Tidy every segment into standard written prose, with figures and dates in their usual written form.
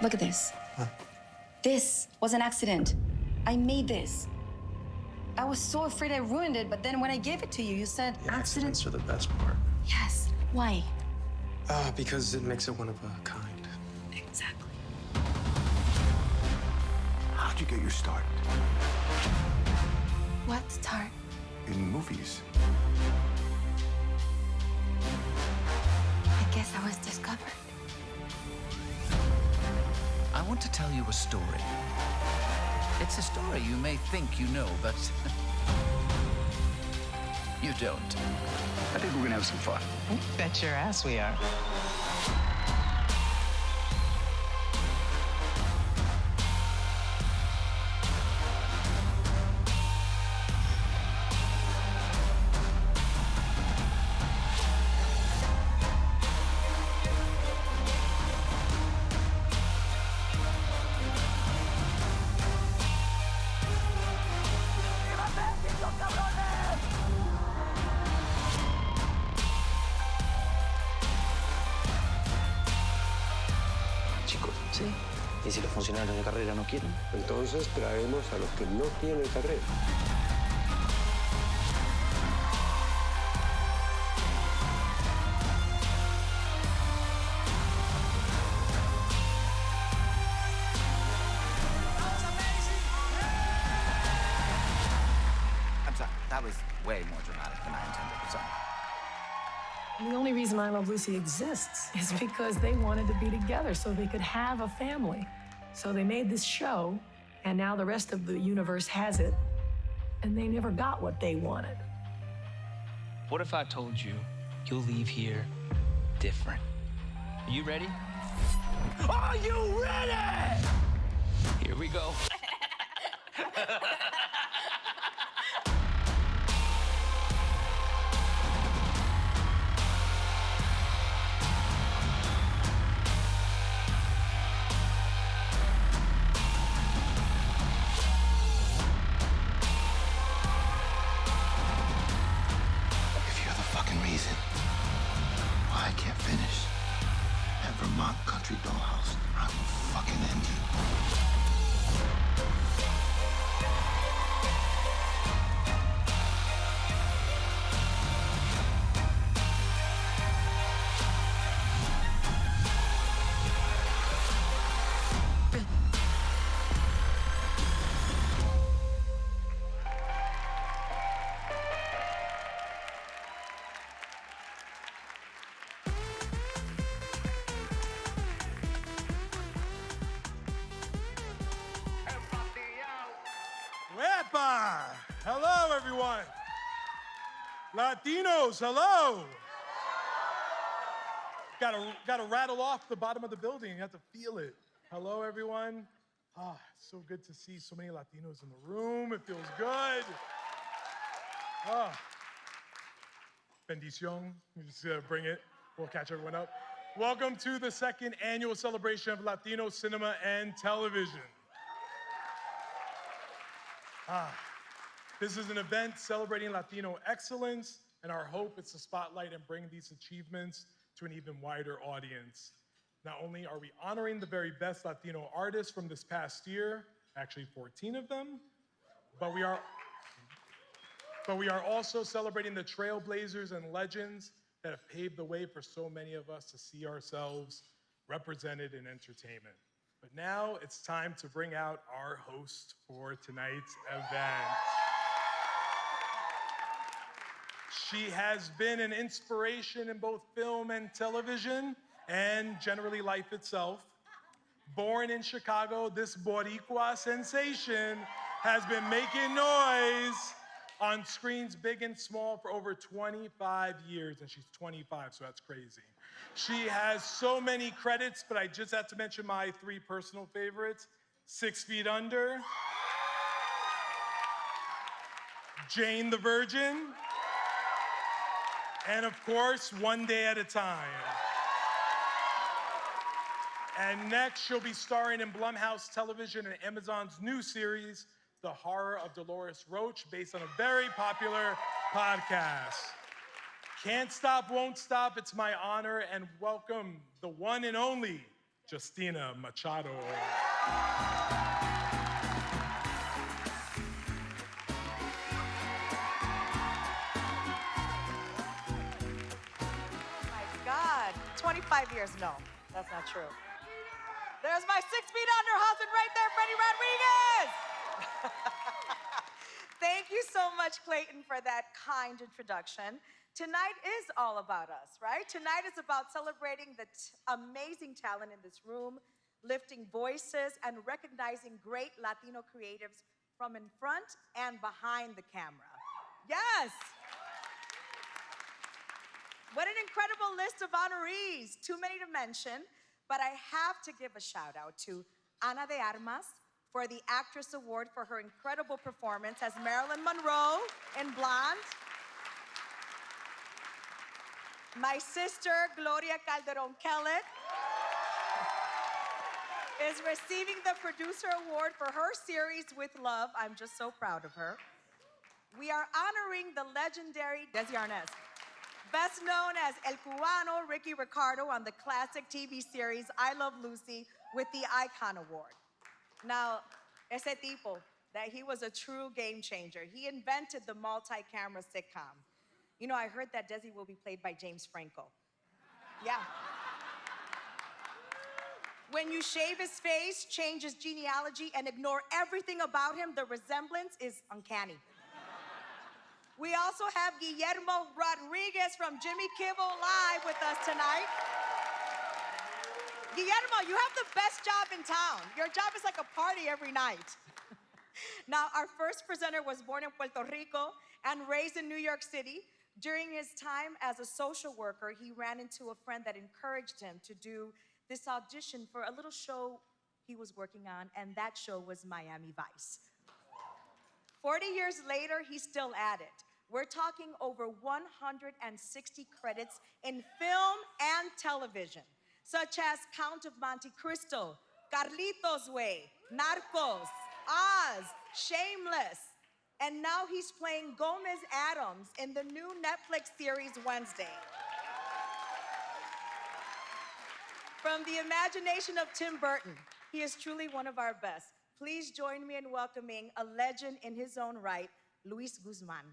Look at this. Huh? This was an accident. I made this. I was so afraid I ruined it, but then when I gave it to you, you said Yeah, accident. accidents are the best part. Yes. Why? Because it makes it one of a kind. Exactly. How'd you get your start? What start? In movies. I guess I was discovered. I want to tell you a story. It's a story you may think you know, but you don't. I think we're gonna have some fun. Bet your ass we are. Sí. ¿Y si los funcionarios de carrera no quieren? Entonces traemos a los que no tienen carrera. I'm sorry, that was way more dramatic than I intended. I'm sorry. The only reason I Love Lucy exists is because they wanted to be together so they could have a family. So they made this show, and now the rest of the universe has it, and they never got what they wanted. What if I told you you'll leave here different? Are you ready? Are you ready? Here we go. Why I can't finish at Vermont Country Dollhouse, I will fucking end you. Hello, everyone. Latinos, hello. Gotta rattle off the bottom of the building. You have to feel it. Hello, everyone. It's so good to see so many Latinos in the room. It feels good. Bendición. Just bring it. We'll catch everyone up. Welcome to the second annual celebration of Latino cinema and television. This is an event celebrating Latino excellence, and our hope is to spotlight and bring these achievements to an even wider audience. Not only are we honoring the very best Latino artists from this past year, actually 14 of them, but we are also celebrating the trailblazers and legends that have paved the way for so many of us to see ourselves represented in entertainment. But now it's time to bring out our host for tonight's event. She has been an inspiration in both film and television, and generally life itself. Born in Chicago, this Boricua sensation has been making noise on screens big and small for over 25 years, and she's 25, so that's crazy. She has so many credits, but I just have to mention my three personal favorites: 6 Feet Under, Jane the Virgin, and of course, One Day at a Time. And next, she'll be starring in Blumhouse Television and Amazon's new series, The Horror of Dolores Roach, based on a very popular podcast. Can't stop, won't stop. It's my honor, and welcome the one and only Justina Machado. My God, 25 years, no, that's not true. There's my 6 feet under husband right there, Freddie Rodriguez. Thank you so much, Clayton, for that kind introduction. Tonight is all about us, right? Tonight is about celebrating the amazing talent in this room, lifting voices, and recognizing great Latino creatives from in front and behind the camera. Yes! What an incredible list of honorees. Too many to mention, but I have to give a shout out to Ana de Armas for the Actress Award for her incredible performance as Marilyn Monroe in Blonde. My sister, Gloria Calderón Kellett, is receiving the Producer Award for her series With Love. I'm just so proud of her. We are honoring the legendary Desi Arnaz, best known as El Cubano Ricky Ricardo on the classic TV series I Love Lucy with the Icon Award. Now, ese tipo, that he was a true game changer. He invented the multi-camera sitcom. You know, I heard that Desi will be played by James Franco. Yeah. When you shave his face, change his genealogy, and ignore everything about him, the resemblance is uncanny. We also have Guillermo Rodriguez from Jimmy Kimmel Live with us tonight. Guillermo, you have the best job in town. Your job is like a party every night. Now, our first presenter was born in Puerto Rico and raised in New York City. During his time as a social worker, he ran into a friend that encouraged him to do this audition for a little show he was working on, and that show was Miami Vice. 40 years later, he's still at it. We're talking over 160 credits in film and television, such as Count of Monte Cristo, Carlitos Way, Narcos, Oz, Shameless, and now he's playing Gomez Adams in the new Netflix series Wednesday. From the imagination of Tim Burton, he is truly one of our best. Please join me in welcoming a legend in his own right, Luís Guzmán.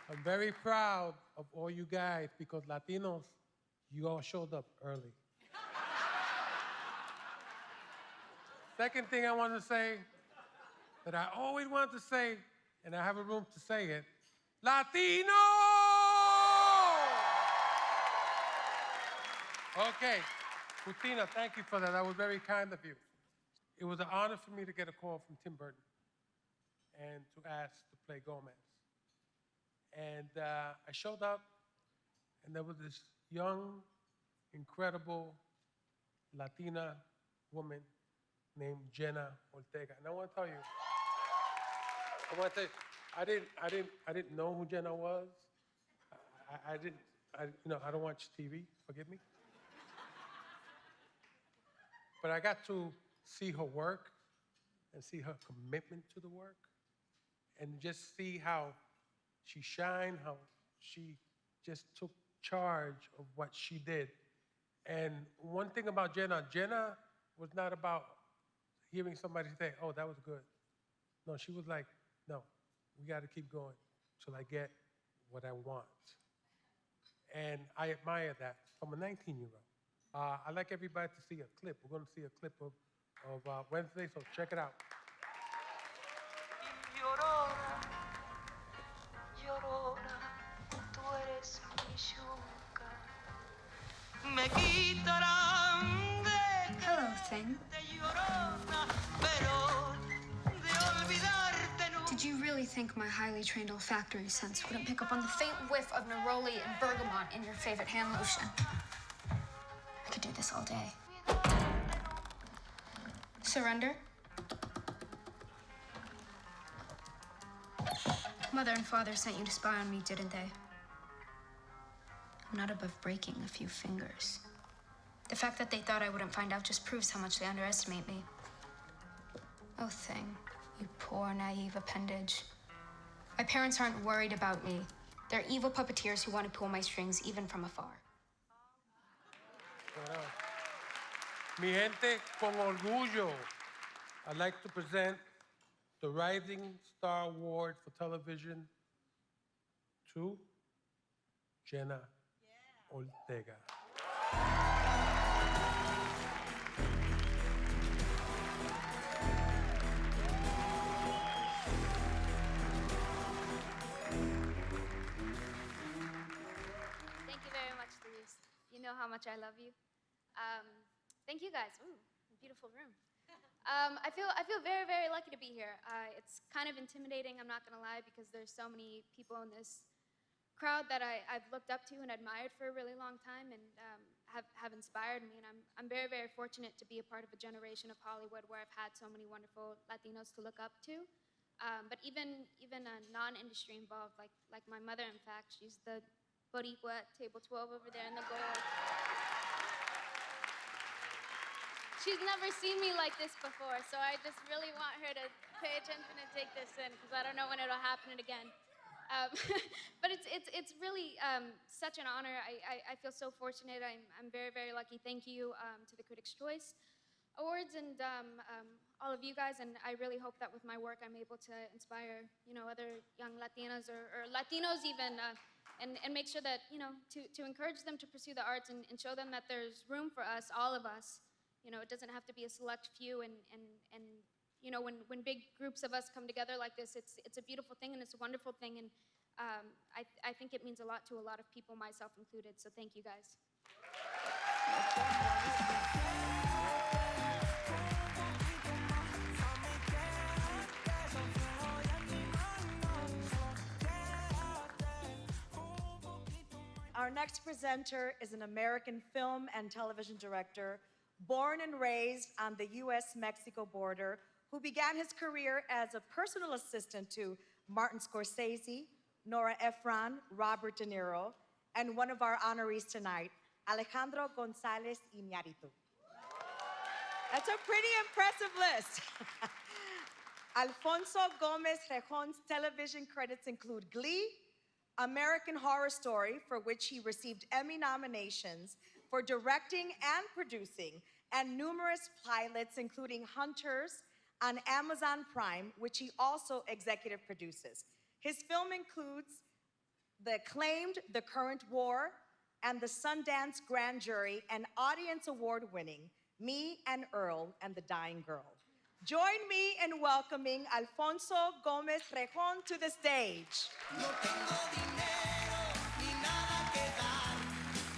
I'm very proud of all you guys because Latinos, you all showed up early. Second thing I want to say that I always want to say, and I have a room to say it, Latino! Okay, Justina, thank you for that. That was very kind of you. It was an honor for me to get a call from Tim Burton and to ask to play Gomez. And I showed up, and there was this young, incredible Latina woman named Jenna Ortega. And I want to tell you, I didn't know who Jenna was. I don't watch TV, forgive me. But I got to see her work and see her commitment to the work and just see how she shined, how she just took charge of what she did. And one thing about Jenna was not about hearing somebody say, oh, that was good. No, she was like, no, we got to keep going till I get what I want. And I admire that from a 19-year-old. I'd like everybody to see a clip. We're going to see a clip of Wednesday, so check it out. Hello, thing. Did you really think my highly trained olfactory sense wouldn't pick up on the faint whiff of neroli and bergamot in your favorite hand lotion? I could do this all day. Surrender? Mother and father sent you to spy on me, didn't they? I'm not above breaking a few fingers. The fact that they thought I wouldn't find out just proves how much they underestimate me. Oh, Thing, you poor, naive appendage. My parents aren't worried about me. They're evil puppeteers who want to pull my strings even from afar. Bueno, mi gente, con orgullo, I'd like to present the Rising Star Award for television to Jenna Ortega. Thank you very much, Luis. You know how much I love you. Thank you guys. Ooh, beautiful room. I feel very, very lucky to be here. It's kind of intimidating, I'm not gonna lie, because there's so many people in this crowd that I've looked up to and admired for a really long time and have inspired me. And I'm very, very fortunate to be a part of a generation of Hollywood where I've had so many wonderful Latinos to look up to. But even a non-industry involved, like my mother, in fact, she's the Boricua at table 12 over there in the gold. She's never seen me like this before, so I just really want her to pay attention and take this in, because I don't know when it'll happen again. But it's really such an honor. I feel so fortunate. I'm very, very lucky. Thank you to the Critics' Choice Awards and all of you guys, and I really hope that with my work I'm able to inspire, other young Latinas or Latinos even, and make sure that, to encourage them to pursue the arts and show them that there's room for us, all of us. It doesn't have to be a select few, and when big groups of us come together like this, it's a beautiful thing and it's a wonderful thing, and I think it means a lot to a lot of people, myself included, so thank you guys. Our next presenter is an American film and television director, born and raised on the US-Mexico border, who began his career as a personal assistant to Martin Scorsese, Nora Ephron, Robert De Niro, and one of our honorees tonight, Alejandro González Iñárritu. That's a pretty impressive list. Alfonso Gomez Rejon's television credits include Glee, American Horror Story, for which he received Emmy nominations for directing and producing, and numerous pilots, including Hunters on Amazon Prime, which he also executive produces. His film includes the acclaimed The Current War and the Sundance Grand Jury and Audience Award-winning Me and Earl and the Dying Girl. Join me in welcoming Alfonso Gomez Rejon to the stage. No tengo dinero ni nada que dar.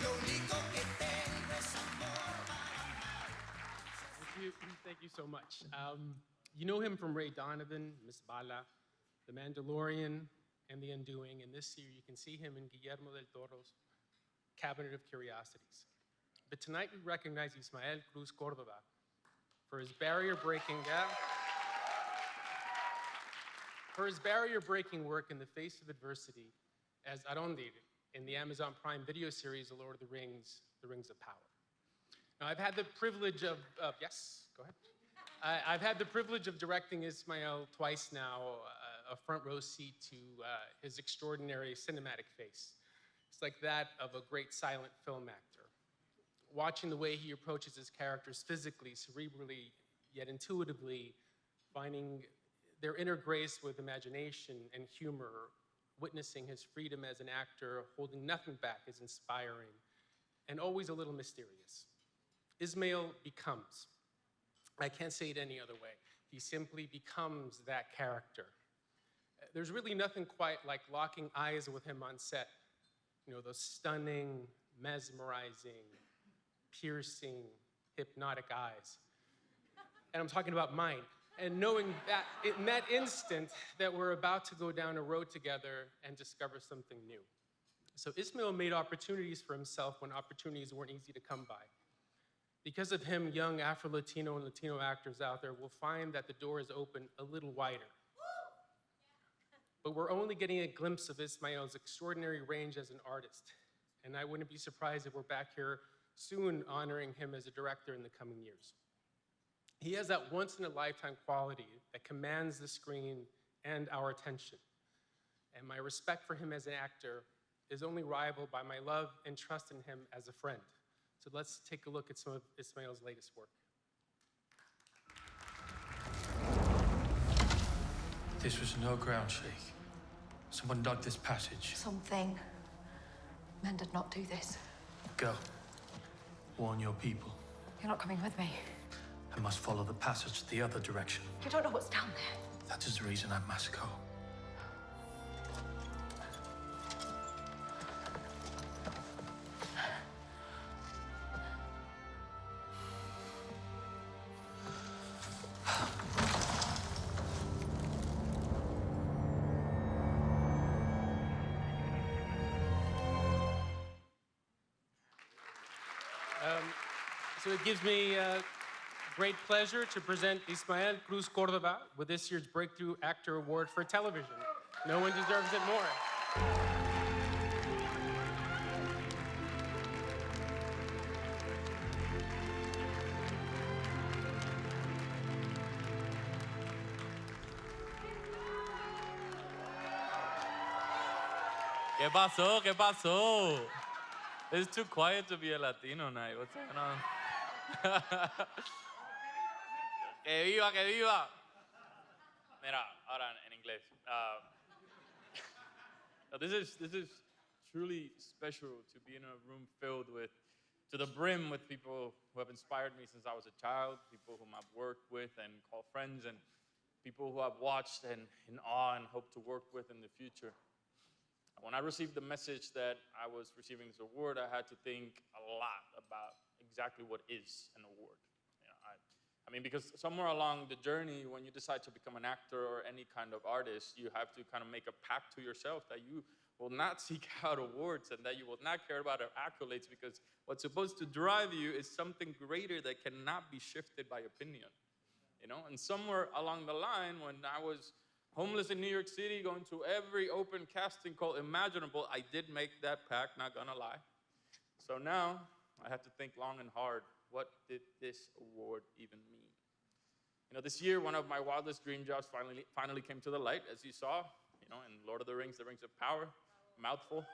Lo único que tengo es amor para amar. Thank you so much. You know him from Ray Donovan, Miss Bala, The Mandalorian, and The Undoing. And this year you can see him in Guillermo del Toro's Cabinet of Curiosities. But tonight we recognize Ismael Cruz Córdova for his barrier-breaking work in the face of adversity as Arondil in the Amazon Prime Video series, The Lord of the Rings of Power. Now, I've had the privilege of yes, go ahead. I've had the privilege of directing Ismael twice now, a front row seat to his extraordinary cinematic face. It's like that of a great silent film actor. Watching the way he approaches his characters physically, cerebrally, yet intuitively, finding their inner grace with imagination and humor, witnessing his freedom as an actor, holding nothing back is inspiring, and always a little mysterious. Ismael becomes. I can't say it any other way. He simply becomes that character. There's really nothing quite like locking eyes with him on set. Those stunning, mesmerizing, piercing, hypnotic eyes. And I'm talking about mine. And knowing that in that instant that we're about to go down a road together and discover something new. So Ismael made opportunities for himself when opportunities weren't easy to come by. Because of him, young Afro-Latino and Latino actors out there will find that the door is open a little wider. But we're only getting a glimpse of Ismael's extraordinary range as an artist. And I wouldn't be surprised if we're back here soon honoring him as a director in the coming years. He has that once-in-a-lifetime quality that commands the screen and our attention. And my respect for him as an actor is only rivaled by my love and trust in him as a friend. So let's take a look at some of Ismael's latest work. This was no ground shake. Someone dug this passage. Something. Men did not do this. Go. Warn your people. You're not coming with me. I must follow the passage the other direction. You don't know what's down there. That is the reason I must go. So it gives me great pleasure to present Ismael Cruz Córdova with this year's Breakthrough Actor Award for Television. No one deserves it more. ¿Qué pasó? ¿Qué pasó? It's too quiet to be a Latino night. What's going on? ¡Que viva, que viva! Mira, ahora en inglés. This is truly special to be in a room filled with, to the brim with people who have inspired me since I was a child, people whom I've worked with and called friends, and people who I've watched and in awe and hope to work with in the future. When I received the message that I was receiving this award, I had to think a lot about exactly what is an award. You know, I mean, because somewhere along the journey, when you decide to become an actor or any kind of artist, you have to kind of make a pact to yourself that you will not seek out awards and that you will not care about accolades, because what's supposed to drive you is something greater that cannot be shifted by opinion. You know, and somewhere along the line, when I was homeless in New York City, going to every open casting call imaginable, I did make that pact, not gonna lie. So now, I have to think long and hard, what did this award even mean? You know, this year, one of my wildest dream jobs finally came to the light, as you saw, you know, in Lord of the Rings, The Rings of Power, mouthful.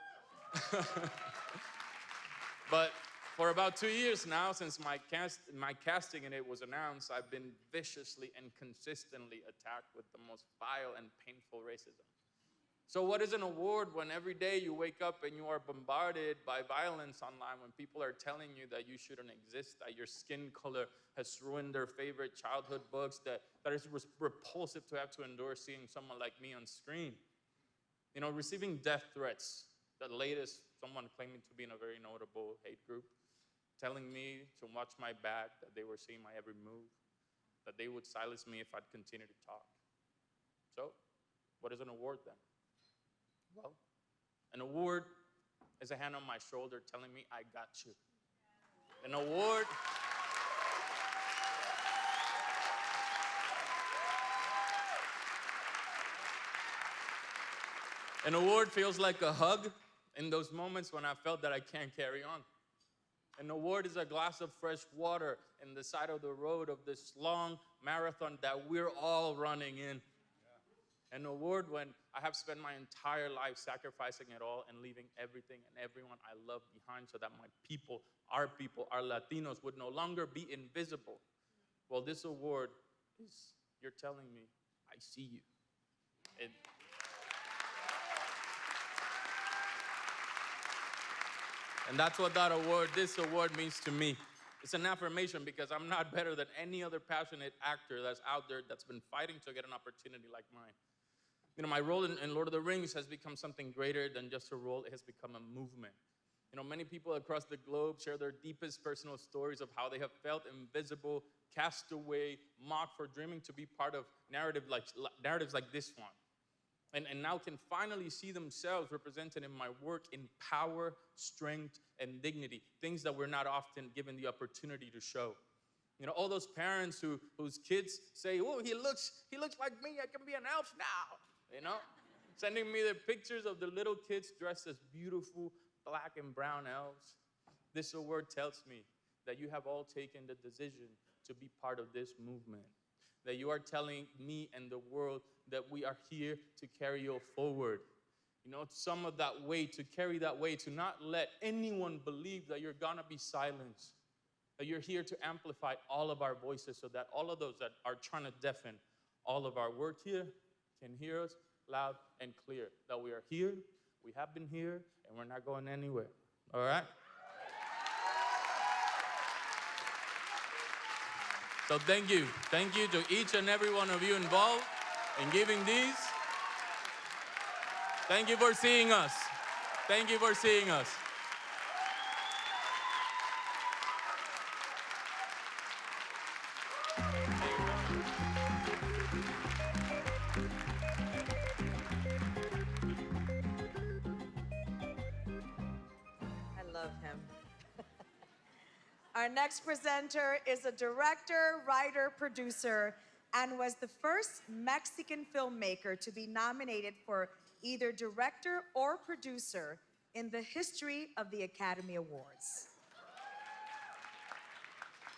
But for about 2 years now, since my casting in it was announced, I've been viciously and consistently attacked with the most vile and painful racism. So what is an award when every day you wake up and you are bombarded by violence online, when people are telling you that you shouldn't exist, that your skin color has ruined their favorite childhood books, that it's repulsive to have to endure seeing someone like me on screen? You know, receiving death threats, the latest, someone claiming to be in a very notable hate group, telling me to watch my back, that they were seeing my every move, that they would silence me if I'd continue to talk. So, what is an award then? Well, an award is a hand on my shoulder telling me, I got you. An award feels like a hug in those moments when I felt that I can't carry on. An award is a glass of fresh water in the side of the road of this long marathon that we're all running in. An award when I have spent my entire life sacrificing it all and leaving everything and everyone I love behind so that my people, our Latinos, would no longer be invisible. Well, this award is, you're telling me, I see you. And that's what this award means to me. It's an affirmation because I'm not better than any other passionate actor that's out there that's been fighting to get an opportunity like mine. You know, my role in Lord of the Rings has become something greater than just a role. It has become a movement. You know, many people across the globe share their deepest personal stories of how they have felt invisible, cast away, mocked for dreaming to be part of narratives like this one. And now can finally see themselves represented in my work in power, strength, and dignity, things that we're not often given the opportunity to show. You know, all those parents whose kids say, oh, he looks like me, I can be an elf now, you know? Sending me the pictures of the little kids dressed as beautiful black and brown elves. This award tells me that you have all taken the decision to be part of this movement, that you are telling me and the world that we are here to carry you forward. You know, some of that weight, to carry that weight, to not let anyone believe that you're gonna be silenced, that you're here to amplify all of our voices so that all of those that are trying to deafen all of our work here can hear us loud and clear, that we are here, we have been here, and we're not going anywhere, all right? So thank you to each and every one of you involved in giving these. Thank you for seeing us. Thank you for seeing us. Our next presenter is a director, writer, producer, and was the first Mexican filmmaker to be nominated for either director or producer in the history of the Academy Awards.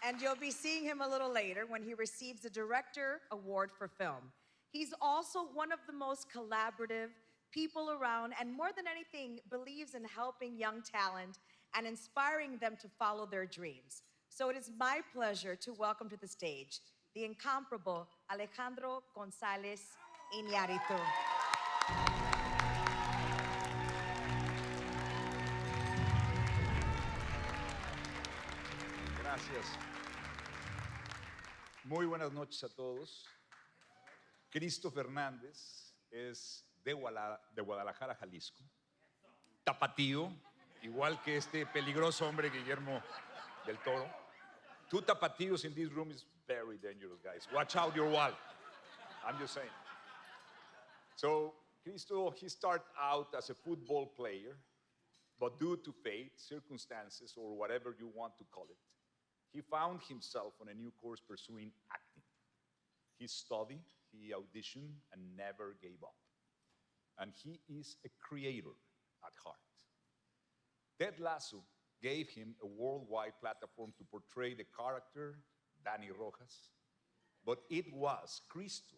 And you'll be seeing him a little later when he receives the Director Award for Film. He's also one of the most collaborative people around, and more than anything, believes in helping young talent and inspiring them to follow their dreams. So it is my pleasure to welcome to the stage the incomparable Alejandro González Iñárritu. Gracias. Muy buenas noches a todos. Cristo Fernández es de Guadalajara, Jalisco. Tapatío, igual que este peligroso hombre Guillermo del Toro. Two tapatíos in this room is very dangerous, guys. Watch out your wall. I'm just saying. So, Cristo, he started out as a football player, but due to fate, circumstances, or whatever you want to call it, he found himself on a new course pursuing acting. He studied, he auditioned, and never gave up. And he is a creator at heart. Ted Lasso gave him a worldwide platform to portray the character Danny Rojas, but it was Cristo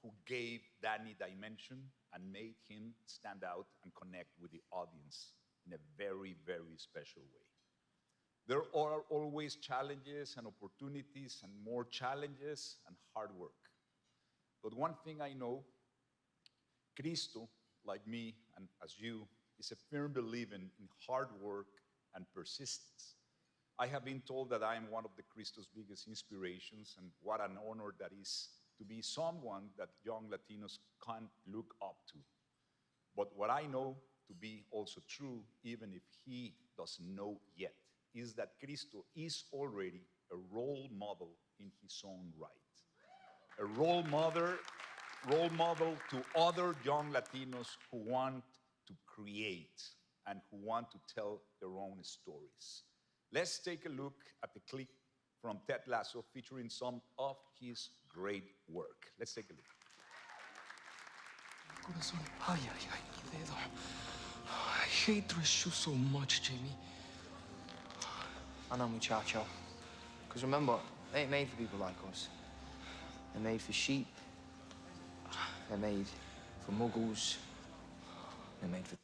who gave Danny dimension and made him stand out and connect with the audience in a very, very special way. There are always challenges and opportunities and more challenges and hard work. But one thing I know, Cristo, like me and as you, is a firm believer in hard work and persistence. I have been told that I am one of the Cristo's biggest inspirations, and what an honor that is to be someone that young Latinos can look up to. But what I know to be also true, even if he doesn't know yet, is that Cristo is already a role model in his own right. A role model to other young Latinos who want to create and who want to tell their own stories. Let's take a look at the clip from Ted Lasso featuring some of his great work. Let's take a look. Corazón. Ay, ay, ay, mi dedo. I hate dress shoes so much, Jamie. I know, muchacho. Because remember, they ain't made for people like us. They're made for sheep. They're made for muggles. They're made for...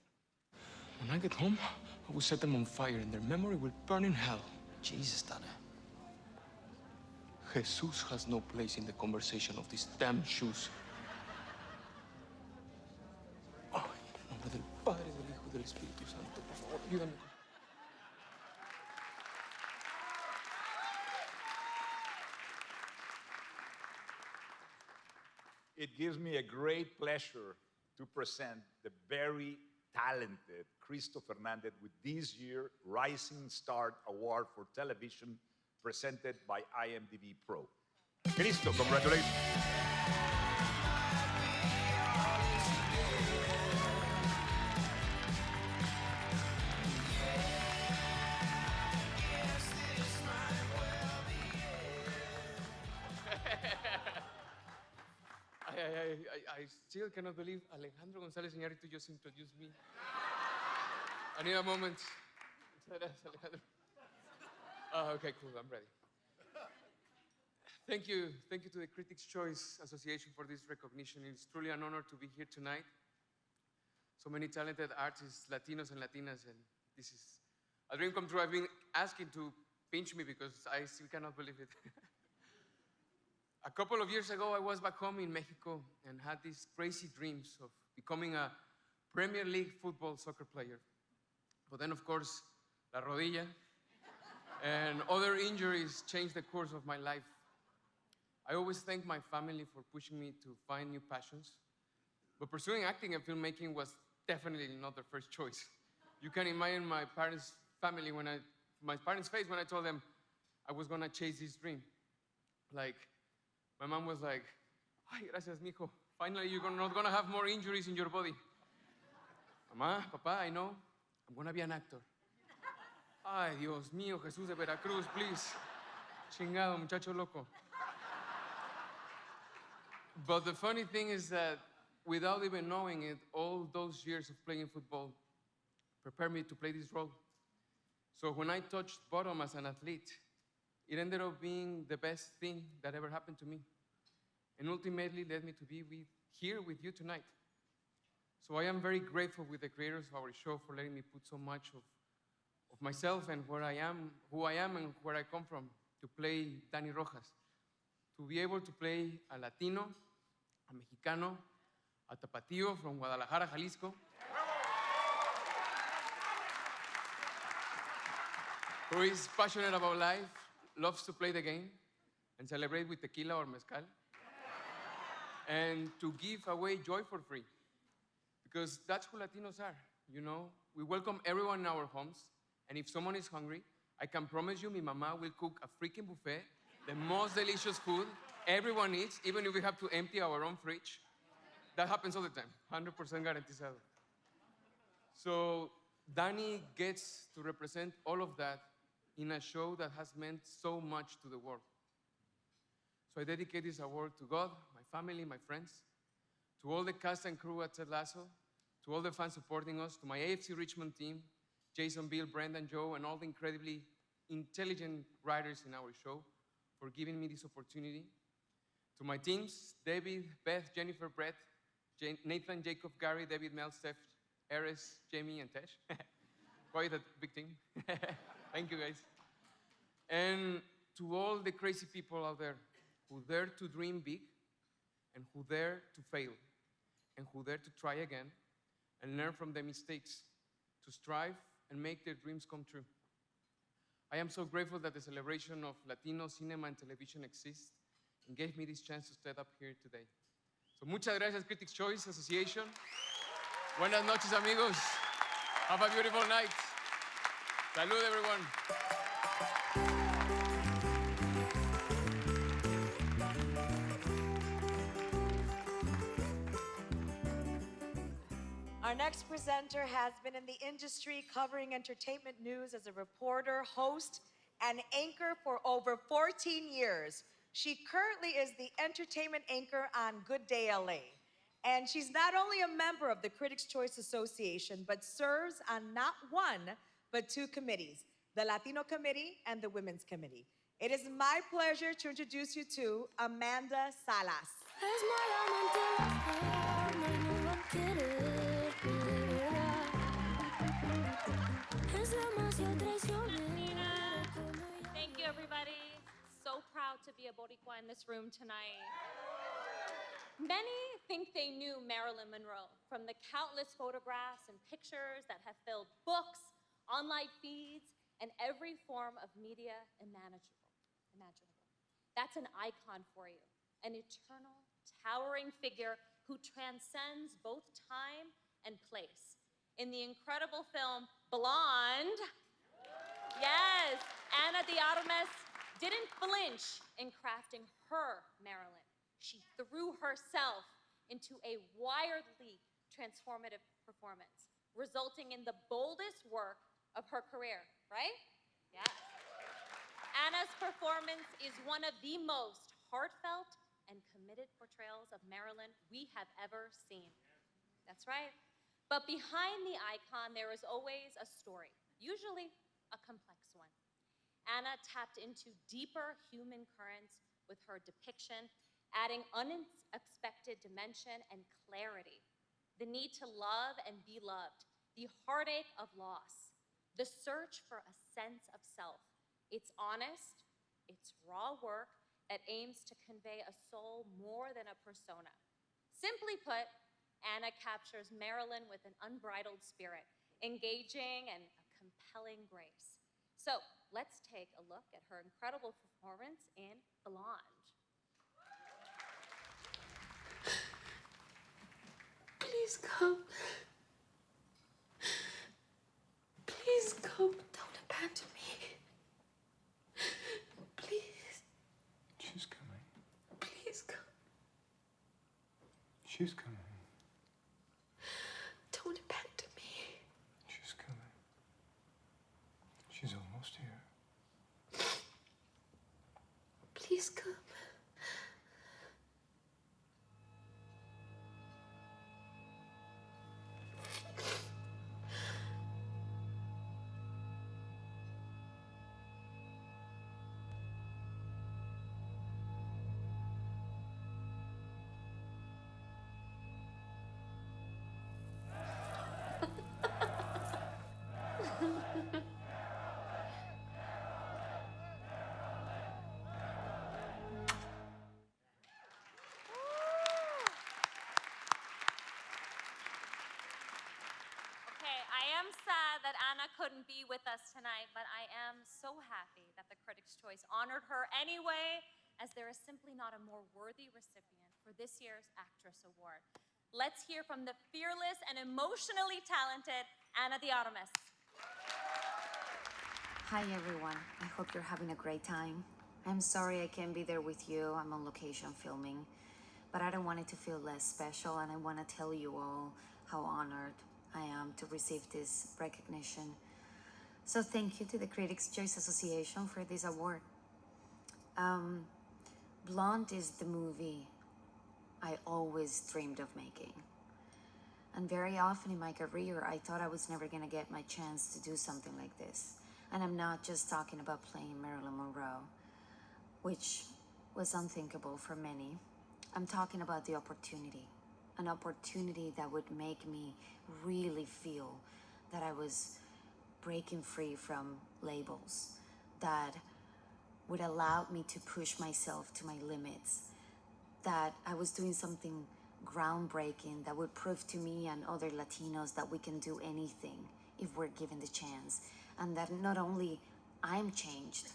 When I get home, I will set them on fire and their memory will burn in hell. Jesus done it. Jesus has no place in the conversation of these damn shoes. Ay, en nombre del Padre, del Hijo y del Espíritu Santo, por favor, ayúdame. It gives me a great pleasure to present the very talented Cristo Fernández with this year's Rising Star Award for Television presented by IMDbPro. Cristo, congratulations. I still cannot believe Alejandro González Iñárritu just introduced me. I need a moment. Muchas gracias, Alejandro. Okay, cool, I'm ready. Thank you to the Critics' Choice Association for this recognition. It's truly an honor to be here tonight. So many talented artists, Latinos and Latinas, and this is a dream come true. I've been asking to pinch me because I still cannot believe it. A couple of years ago, I was back home in Mexico and had these crazy dreams of becoming a Premier League football soccer player. But then, of course, la rodilla and other injuries changed the course of my life. I always thank my family for pushing me to find new passions. But pursuing acting and filmmaking was definitely not their first choice. You can imagine my parents' face when I told them I was gonna chase this dream. Like, my mom was like, "Ay, gracias, mijo. Finally, you're not gonna have more injuries in your body." Mamá, papá, I know, I'm gonna be an actor. Ay, Dios mío, Jesús de Veracruz, please. Chingado, muchacho loco. But the funny thing is that without even knowing it, all those years of playing football prepared me to play this role. So when I touched bottom as an athlete, it ended up being the best thing that ever happened to me, and ultimately led me to be here with you tonight. So I am very grateful with the creators of our show for letting me put so much of myself and who I am and where I come from to play Danny Rojas, to be able to play a Latino, a Mexicano, a Tapatío from Guadalajara, Jalisco, who is passionate about life, loves to play the game, and celebrate with tequila or mezcal, and to give away joy for free. Because that's who Latinos are, you know? We welcome everyone in our homes, and if someone is hungry, I can promise you mi mamá will cook a freaking buffet, the most delicious food everyone eats, even if we have to empty our own fridge. That happens all the time, 100% garantizado. So Danny gets to represent all of that in a show that has meant so much to the world. So I dedicate this award to God, my family, my friends, to all the cast and crew at Ted Lasso, to all the fans supporting us, to my AFC Richmond team, Jason, Bill, Brendan, Joe, and all the incredibly intelligent writers in our show for giving me this opportunity. To my teams, David, Beth, Jennifer, Brett, Nathan, Jacob, Gary, David, Mel, Steph, Eris, Jamie, and Tesh. Quite a big team. Thank you, guys. And to all the crazy people out there who dare to dream big and who dare to fail and who dare to try again and learn from their mistakes to strive and make their dreams come true. I am so grateful that the celebration of Latino cinema and television exists and gave me this chance to stand up here today. So muchas gracias, Critics' Choice Association. Buenas noches, amigos. Have a beautiful night. Salud, everyone. Our next presenter has been in the industry covering entertainment news as a reporter, host, and anchor for over 14 years. She currently is the entertainment anchor on Good Day LA. And she's not only a member of the Critics' Choice Association, but serves on not one, but two committees, the Latino Committee and the Women's Committee. It is my pleasure to introduce you to Amanda Salas. Thank you, everybody. So proud to be a Boricua in this room tonight. Many think they knew Marilyn Monroe from the countless photographs and pictures that have filled books, online feeds, and every form of media imaginable. That's an icon for you, an eternal, towering figure who transcends both time and place. In the incredible film Blonde, yes, Ana de Armas didn't flinch in crafting her Marilyn. She threw herself into a wildly transformative performance, resulting in the boldest work of her career, right? Yes. Anna's performance is one of the most heartfelt and committed portrayals of Marilyn we have ever seen. That's right. But behind the icon, there is always a story, usually a complex one. Anna tapped into deeper human currents with her depiction, adding unexpected dimension and clarity. The need to love and be loved, the heartache of loss, the search for a sense of self. It's honest, it's raw work that aims to convey a soul more than a persona. Simply put, Anna captures Marilyn with an unbridled spirit, engaging and a compelling grace. So let's take a look at her incredible performance in Blonde. Please come. Please come. Don't abandon me. Please. She's coming. Please come. She's coming. Don't abandon me. She's coming. She's almost here. Please come. Okay, I am sad that Anna couldn't be with us tonight, but I am so happy that the Critics' Choice honored her anyway, as there is simply not a more worthy recipient for this year's Actress Award. Let's hear from the fearless and emotionally talented Ana de Armas. Hi everyone, I hope you're having a great time. I'm sorry I can't be there with you, I'm on location filming. But I don't want it to feel less special, and I want to tell you all how honored I am to receive this recognition. So thank you to the Critics' Choice Association for this award. Blonde is the movie I always dreamed of making. And very often in my career, I thought I was never gonna get my chance to do something like this. And I'm not just talking about playing Marilyn Monroe, which was unthinkable for many. I'm talking about the opportunity, an opportunity that would make me really feel that I was breaking free from labels, that would allow me to push myself to my limits, that I was doing something groundbreaking that would prove to me and other Latinos that we can do anything if we're given the chance, and that not only I'm changed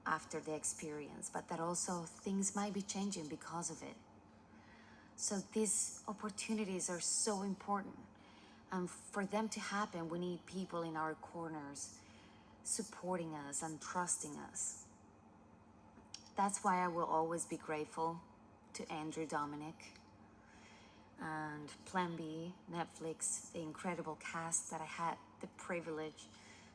after the experience, but that also things might be changing because of it. So these opportunities are so important. And for them to happen, we need people in our corners supporting us and trusting us. That's why I will always be grateful to Andrew Dominic and Plan B, Netflix, the incredible cast that I had the privilege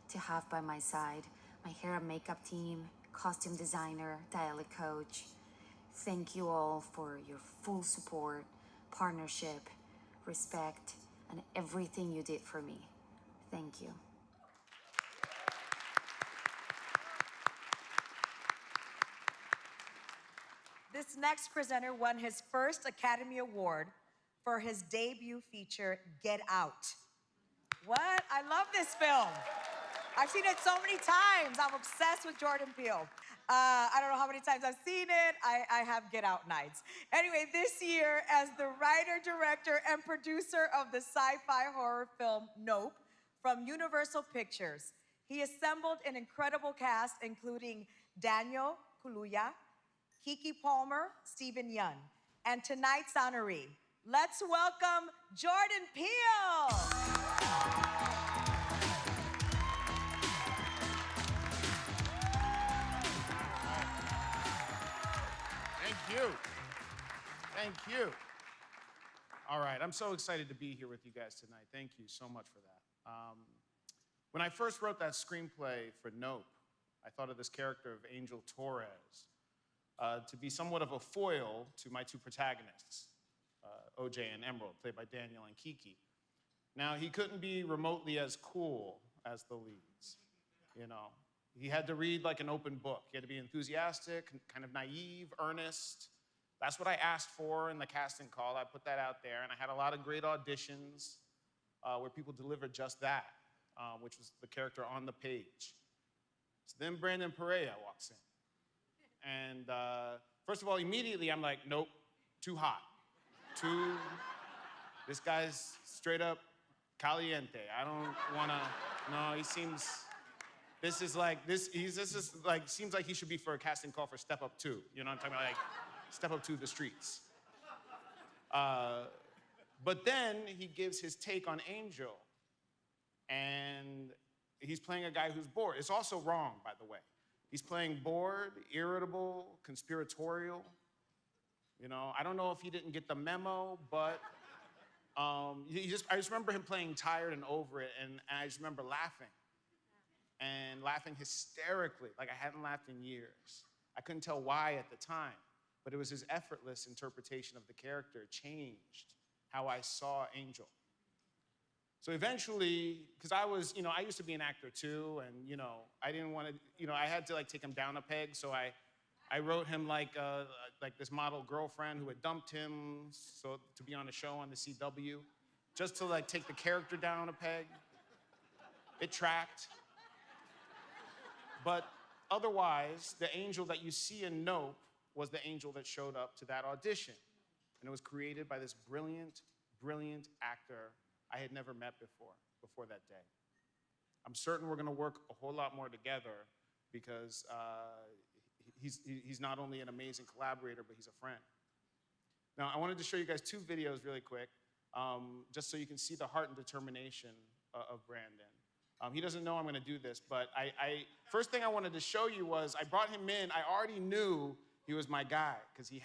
to have by my side, my hair and makeup team, costume designer, dialect coach. Thank you all for your full support, partnership, respect, and everything you did for me. Thank you. This next presenter won his first Academy Award for his debut feature, Get Out. What? I love this film. I've seen it so many times. I'm obsessed with Jordan Peele. I don't know how many times I've seen it. I have Get Out nights. Anyway, this year, as the writer, director, and producer of the sci-fi horror film Nope from Universal Pictures, he assembled an incredible cast, including Daniel Kaluuya, Keke Palmer, Stephen Yeun, and tonight's honoree. Let's welcome Jordan Peele. Thank you. Thank you. All right, I'm so excited to be here with you guys tonight. Thank you so much for that. When I first wrote that screenplay for Nope, I thought of this character of Angel Torres to be somewhat of a foil to my two protagonists, OJ and Emerald, played by Daniel and Keke. Now, he couldn't be remotely as cool as the leads, you know. He had to read like an open book. He had to be enthusiastic, kind of naive, earnest. That's what I asked for in the casting call. I put that out there, and I had a lot of great auditions where people delivered just that, which was the character on the page. So then Brandon Perea walks in. And first of all, immediately I'm like, nope, too hot. This guy's straight up caliente. I don't wanna, no, he seems, seems like he should be for a casting call for Step Up 2. You know what I'm talking about? Like, Step Up to the Streets. But then he gives his take on Angel, and he's playing a guy who's bored. It's also wrong, by the way. He's playing bored, irritable, conspiratorial. You know, I don't know if he didn't get the memo, but I just remember him playing tired and over it, and I just remember laughing hysterically, like I hadn't laughed in years. I couldn't tell why at the time, but it was his effortless interpretation of the character changed how I saw Angel. So eventually, because I used to be an actor too, and I didn't want to, I had to like take him down a peg, so I wrote him like this model girlfriend who had dumped him to be on a show on the CW, just to like take the character down a peg. It tracked. But otherwise, the Angel that you see in Nope was the Angel that showed up to that audition. And it was created by this brilliant, brilliant actor I had never met before that day. I'm certain we're gonna work a whole lot more together because he's not only an amazing collaborator, but he's a friend. Now, I wanted to show you guys 2 videos really quick, just so you can see the heart and determination of Brandon. He doesn't know I'm gonna do this, but first thing I wanted to show you was I brought him in. I already knew he was my guy, because he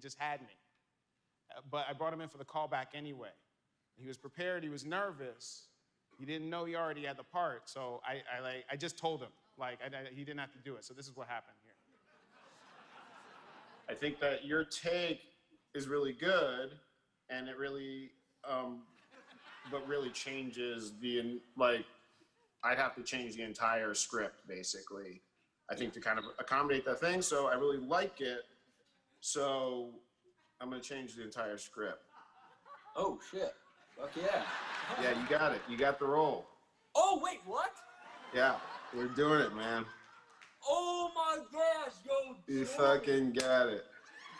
just had me. But I brought him in for the callback anyway. He was prepared, he was nervous. He didn't know he already had the part, so I just told him, he didn't have to do it. So this is what happened here. I think that your take is really good, and it really, but really changes I'd have to change the entire script, basically, I think, to kind of accommodate that thing. So I really like it. So I'm gonna change the entire script. Oh, shit. Fuck yeah. Yeah, you got it. You got the role. Oh, wait, what? Yeah, we're doing it, man. Oh my gosh, yo. You fucking got it.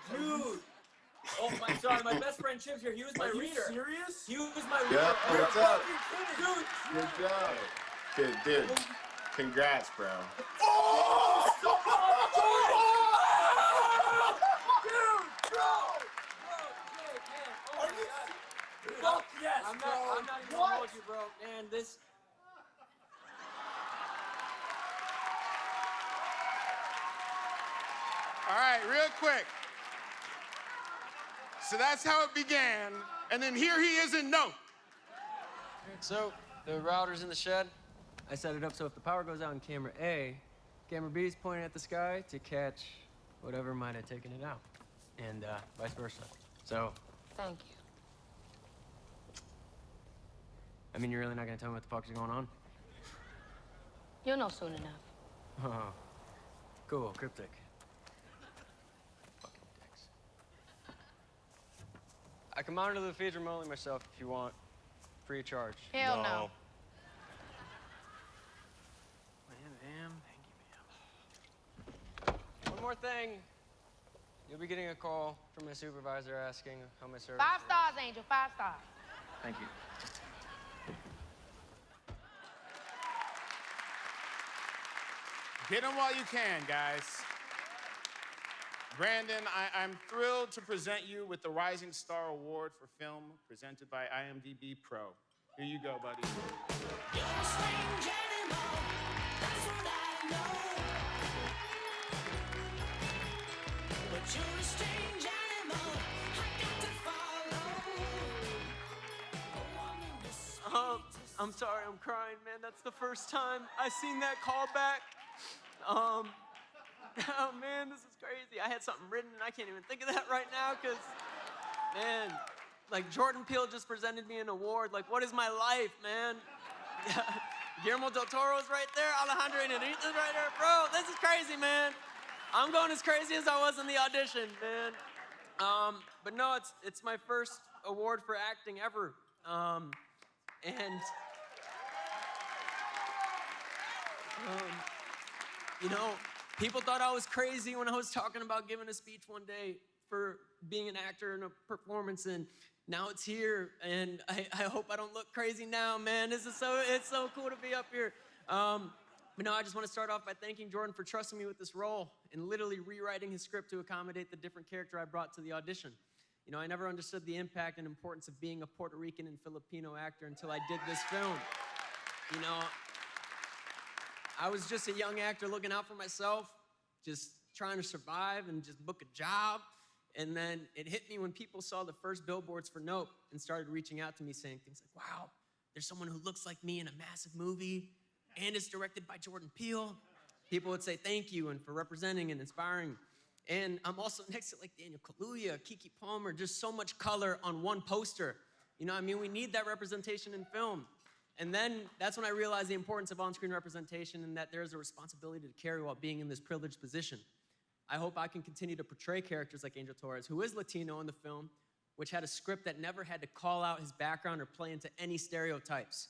Dude. Oh, sorry, my best friend Chip's here. He was my reader. Are you serious? He was my reader. Yep, what's up? Dude. Good job. Dude, congrats, bro. Oh! Dude, bro! Are you? Fuck yes, I'm not even gonna hold you, bro. Man, this. All right, real quick. So that's how it began, and then here he is in Nope. So, the router's in the shed. I set it up so if the power goes out in camera A, camera B is pointing at the sky to catch whatever might have taken it out, and vice versa. So. Thank you. I mean, you're really not gonna tell me what the fuck's going on? You'll know soon enough. Oh, cool, cryptic. Fucking dicks. I can monitor the feeds remotely myself if you want. Free of charge. Hell no. One more thing. You'll be getting a call from my supervisor asking how my service 5 stars, Angel, 5 stars. Thank you. Get him while you can, guys. Brandon, I'm thrilled to present you with the Rising Star Award for Film presented by IMDbPro. Here you go, buddy. You're a strange animal, that's what I know. But you're a strange animal, I got to follow. I'm sorry, I'm crying, man. That's the first time I seen that callback. Oh man, this is crazy. I had something written and I can't even think of that right now because, man, like Jordan Peele just presented me an award. Like, what is my life, man? Guillermo del Toro is right there. Alejandro Iñárritu is right there. Bro, this is crazy, man. I'm going as crazy as I was in the audition, man. But no, it's my first award for acting ever. You know, people thought I was crazy when I was talking about giving a speech one day for being an actor in a performance, and now it's here, and I hope I don't look crazy now, man. It's so cool to be up here. But no, I just want to start off by thanking Jordan for trusting me with this role and literally rewriting his script to accommodate the different character I brought to the audition. You know, I never understood the impact and importance of being a Puerto Rican and Filipino actor until I did this film. You know, I was just a young actor looking out for myself, just trying to survive and just book a job. And then it hit me when people saw the first billboards for Nope and started reaching out to me saying things like, wow, there's someone who looks like me in a massive movie and it's directed by Jordan Peele. People would say thank you and for representing and inspiring. And I'm also next to like Daniel Kaluuya, Kiki Palmer, just so much color on one poster. You know what I mean? We need that representation in film. And then that's when I realized the importance of on-screen representation and that there's a responsibility to carry while being in this privileged position. I hope I can continue to portray characters like Angel Torres, who is Latino in the film, which had a script that never had to call out his background or play into any stereotypes.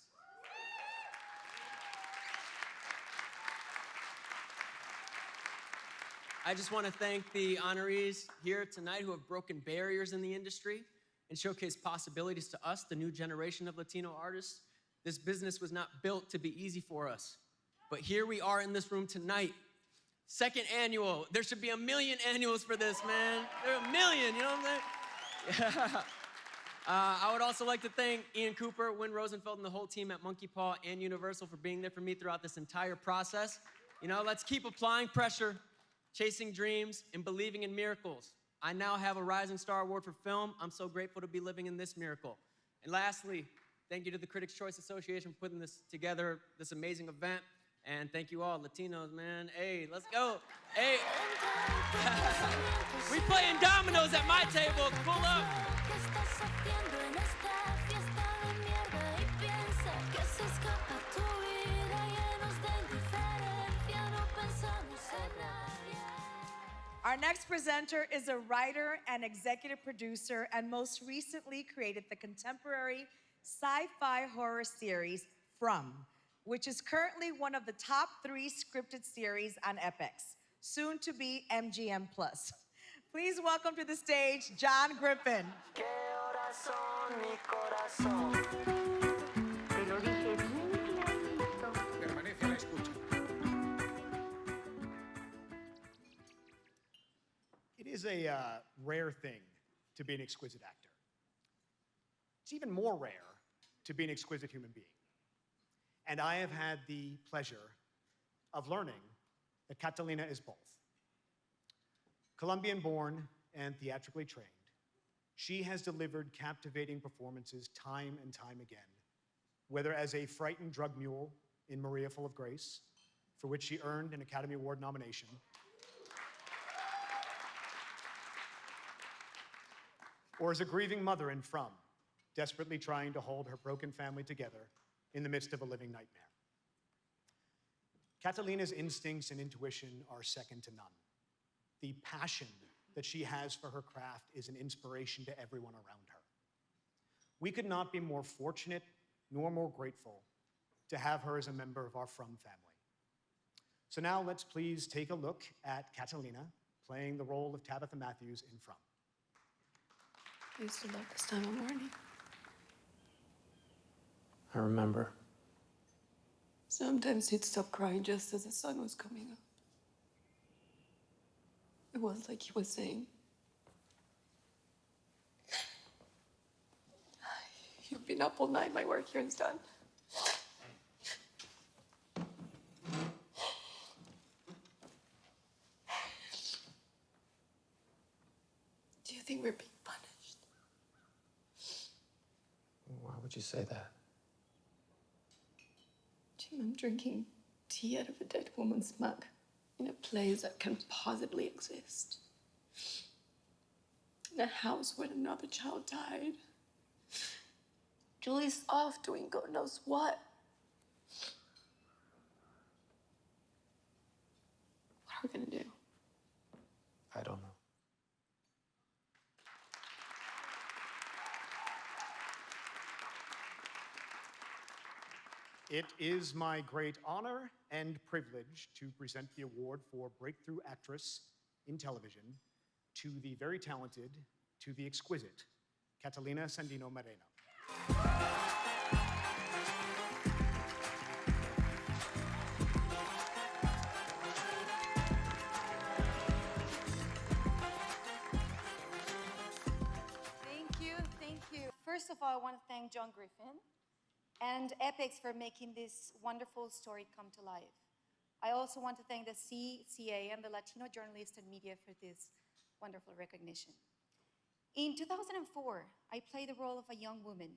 I just want to thank the honorees here tonight who have broken barriers in the industry and showcased possibilities to us, the new generation of Latino artists. This business was not built to be easy for us, but here we are in this room tonight. Second annual. There should be 1 million annuals for this, man. There are 1 million, you know what I'm saying? Yeah. I would also like to thank Ian Cooper, Wynn Rosenfeld, and the whole team at Monkey Paw and Universal for being there for me throughout this entire process. You know, let's keep applying pressure, chasing dreams, and believing in miracles. I now have a Rising Star Award for film. I'm so grateful to be living in this miracle. And lastly, thank you to the Critics' Choice Association for putting this together, this amazing event. And thank you all, Latinos, man. Hey, let's go. Hey. We playing dominoes at my table. Pull up. Our next presenter is a writer and executive producer and most recently created the contemporary sci-fi horror series From, which is currently one of the top 3 scripted series on Epix, soon to be MGM+. Please welcome to the stage, John Griffin. It is a rare thing to be an exquisite actor. It's even more rare to be an exquisite human being. And I have had the pleasure of learning that Catalina is both. Colombian-born and theatrically trained, she has delivered captivating performances time and time again, whether as a frightened drug mule in Maria Full of Grace, for which she earned an Academy Award nomination, or as a grieving mother in From, desperately trying to hold her broken family together in the midst of a living nightmare. Catalina's instincts and intuition are second to none. The passion that she has for her craft is an inspiration to everyone around her. We could not be more fortunate nor more grateful to have her as a member of our From family. So now let's please take a look at Catalina playing the role of Tabitha Matthews in From. I used to love this time of morning. I remember. Sometimes he'd stop crying just as the sun was coming up. It was like he was saying, "You've been up all night, my work here is done." Do you think we're being punished? Why would you say that? Jim, I'm drinking tea out of a dead woman's mug in a place that can't possibly exist. In a house where another child died. Julie's off doing God knows what. we gonna do? I don't know. It is my great honor and privilege to present the award for Breakthrough Actress in Television to the very talented, to the exquisite, Catalina Sandino Moreno. Thank you. First of all, I want to thank John Griffin and Epix for making this wonderful story come to life. I also want to thank the CCA and the Latino Journalists and Media for this wonderful recognition. In 2004, I played the role of a young woman,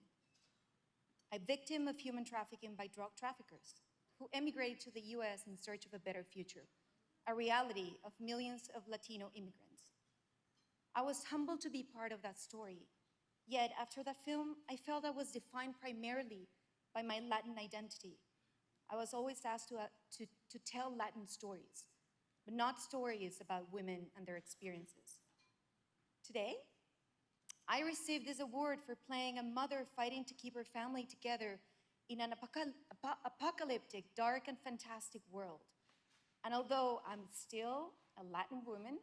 a victim of human trafficking by drug traffickers who emigrated to the US in search of a better future, a reality of millions of Latino immigrants. I was humbled to be part of that story. Yet after that film, I felt I was defined primarily by my Latin identity. I was always asked to tell Latin stories, but not stories about women and their experiences. Today, I received this award for playing a mother fighting to keep her family together in an apocalyptic, dark, and fantastic world. And although I'm still a Latin woman,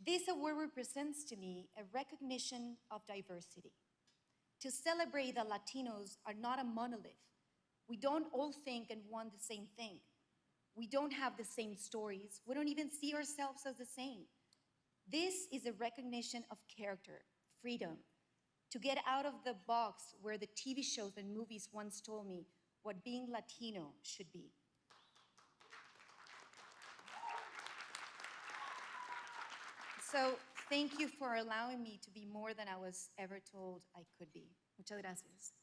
this award represents to me a recognition of diversity. To celebrate that Latinos are not a monolith. We don't all think and want the same thing. We don't have the same stories. We don't even see ourselves as the same. This is a recognition of character, freedom, to get out of the box where the TV shows and movies once told me what being Latino should be. So thank you for allowing me to be more than I was ever told I could be. Muchas gracias.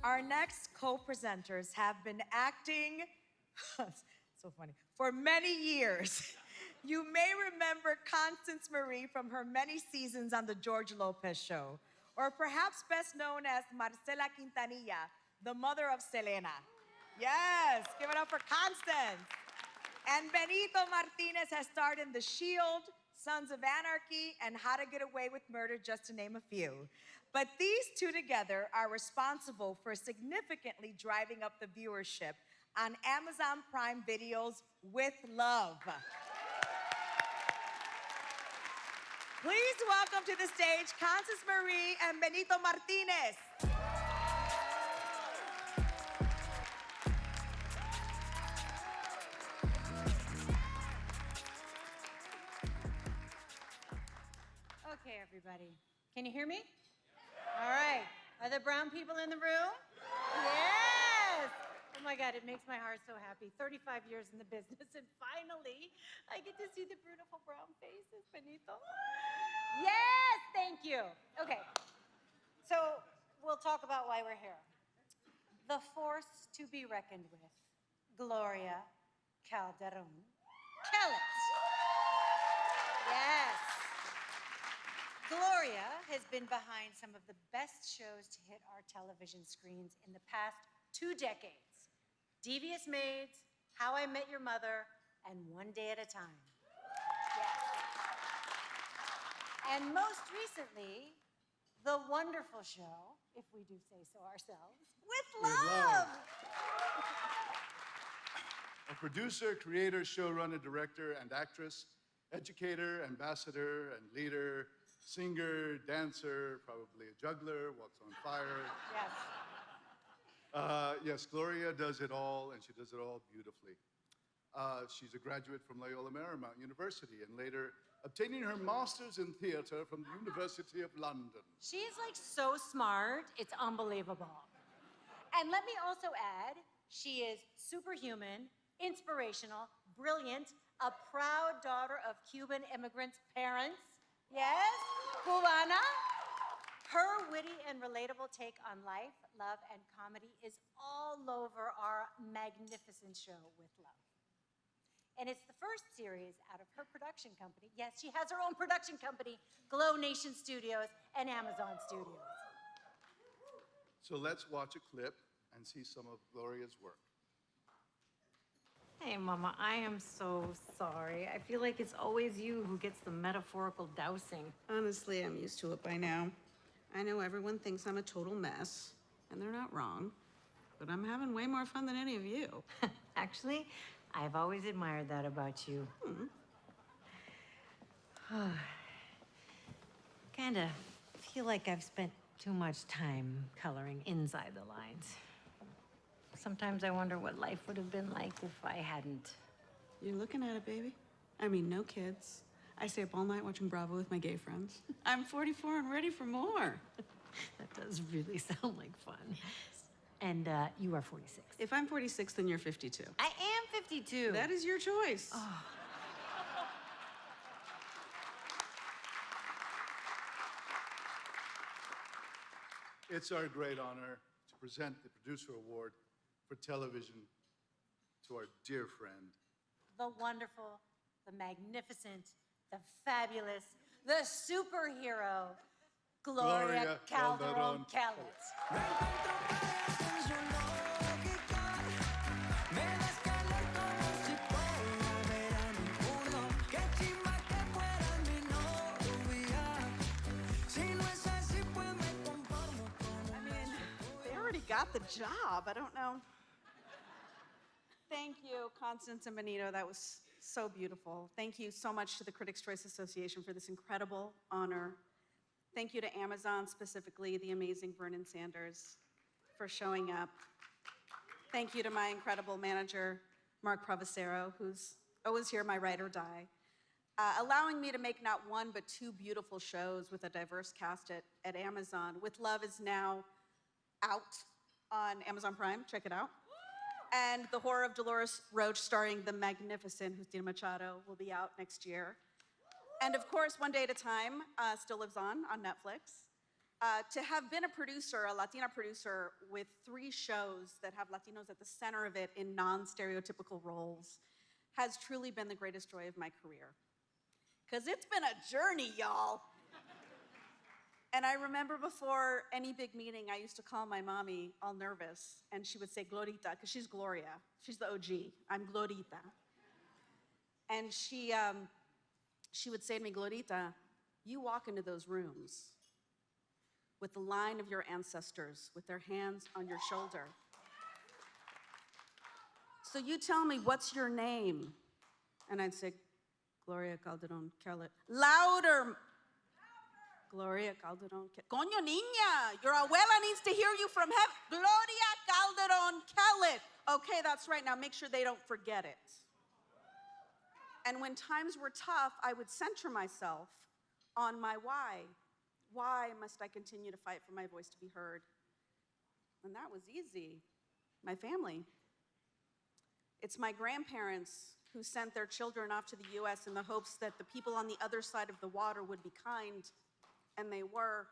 Our next co-presenters have been acting, so funny, for many years. You may remember Constance Marie from her many seasons on The George Lopez Show, or perhaps best known as Marcela Quintanilla, the mother of Selena. Yes, give it up for Constance. And Benito Martinez has starred in The Shield, Sons of Anarchy, and How to Get Away with Murder, just to name a few. But these two together are responsible for significantly driving up the viewership on Amazon Prime Video's With Love. Please welcome to the stage Constance Marie and Benito Martinez. Okay, everybody. Can you hear me? All right. Are there brown people in the room? Yes! Oh my God, it makes my heart so happy. 35 years in the business, and finally, I get to see the beautiful brown faces, Benito. Yes, thank you. Okay, so we'll talk about why we're here. The force to be reckoned with, Gloria, Calderón, Kellett. Yes. Gloria has been behind some of the best shows to hit our television screens in the past 2 decades. Devious Maids, How I Met Your Mother, and One Day at a Time. Yes. And most recently, the wonderful show, if we do say so ourselves, With Love. A producer, creator, showrunner, director, and actress, educator, ambassador, and leader, singer, dancer, probably a juggler, walks on fire. Yes. Yes, Gloria does it all, and she does it all beautifully. She's a graduate from Loyola Marymount University, and later obtaining her master's in theater from the University of London. She's like so smart, it's unbelievable. And let me also add, she is superhuman, inspirational, brilliant, a proud daughter of Cuban immigrants' parents. Yes, Cubana. Her witty and relatable take on life, love, and comedy is all over our magnificent show, With Love. And it's the first series out of her production company. Yes, she has her own production company, Glow Nation Studios and Amazon Studios. So let's watch a clip and see some of Gloria's work. Hey, Mama, I am so sorry. I feel like it's always you who gets the metaphorical dousing. Honestly, I'm used to it by now. I know everyone thinks I'm a total mess, and they're not wrong, but I'm having way more fun than any of you. Actually, I've always admired that about you. Kinda feel like I've spent too much time coloring inside the lines. Sometimes I wonder what life would have been like if I hadn't. You're looking at it, baby. I mean, no kids. I stay up all night watching Bravo with my gay friends. I'm 44 and ready for more. That does really sound like fun. And you are 46. If I'm 46, then you're 52. I am 52. That is your choice. Oh. It's our great honor to present the Producer Award for television to our dear friend, The wonderful, the magnificent, the fabulous, the superhero, Gloria Calderón Kellett. They already got the job. I don't know. Thank you, Constance and Benito. That was so beautiful. Thank you so much to the Critics' Choice Association for this incredible honor. Thank you to Amazon, specifically the amazing Vernon Sanders, for showing up. Thank you to my incredible manager, Mark Provocero, who's always here, my ride or die, allowing me to make not one but two beautiful shows with a diverse cast at Amazon. With Love is now out on Amazon Prime. Check it out. And The Horror of Dolores Roach, starring the magnificent Justina Machado, will be out next year. And of course, One Day at a Time still lives on Netflix. To have been a producer, a Latina producer, with 3 shows that have Latinos at the center of it in non-stereotypical roles has truly been the greatest joy of my career. Because it's been a journey, y'all. And I remember before any big meeting, I used to call my mommy all nervous, and she would say Glorita, because she's Gloria. She's the OG. I'm Glorita. And she would say to me, Glorita, you walk into those rooms with the line of your ancestors, with their hands on your shoulder. So you tell me, what's your name? And I'd say, Gloria Calderón Kellett. Louder! Gloria Calderón Kellett. Coño, niña, your abuela needs to hear you from heaven. Gloria Calderón Kellett. Okay, that's right. Now make sure they don't forget it. And when times were tough, I would center myself on my why. Why must I continue to fight for my voice to be heard? And that was easy. My family. It's my grandparents who sent their children off to the US in the hopes that the people on the other side of the water would be kind, and they were.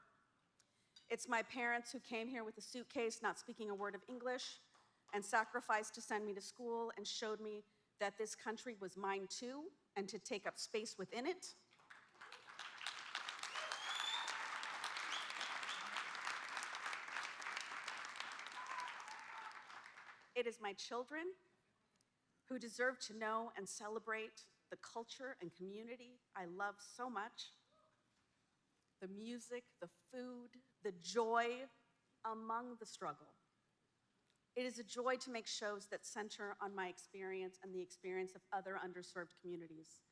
It's my parents who came here with a suitcase, not speaking a word of English, and sacrificed to send me to school and showed me that this country was mine too, and to take up space within it. It is my children who deserve to know and celebrate the culture and community I love so much. The music, the food, the joy among the struggle. It is a joy to make shows that center on my experience and the experience of other underserved communities.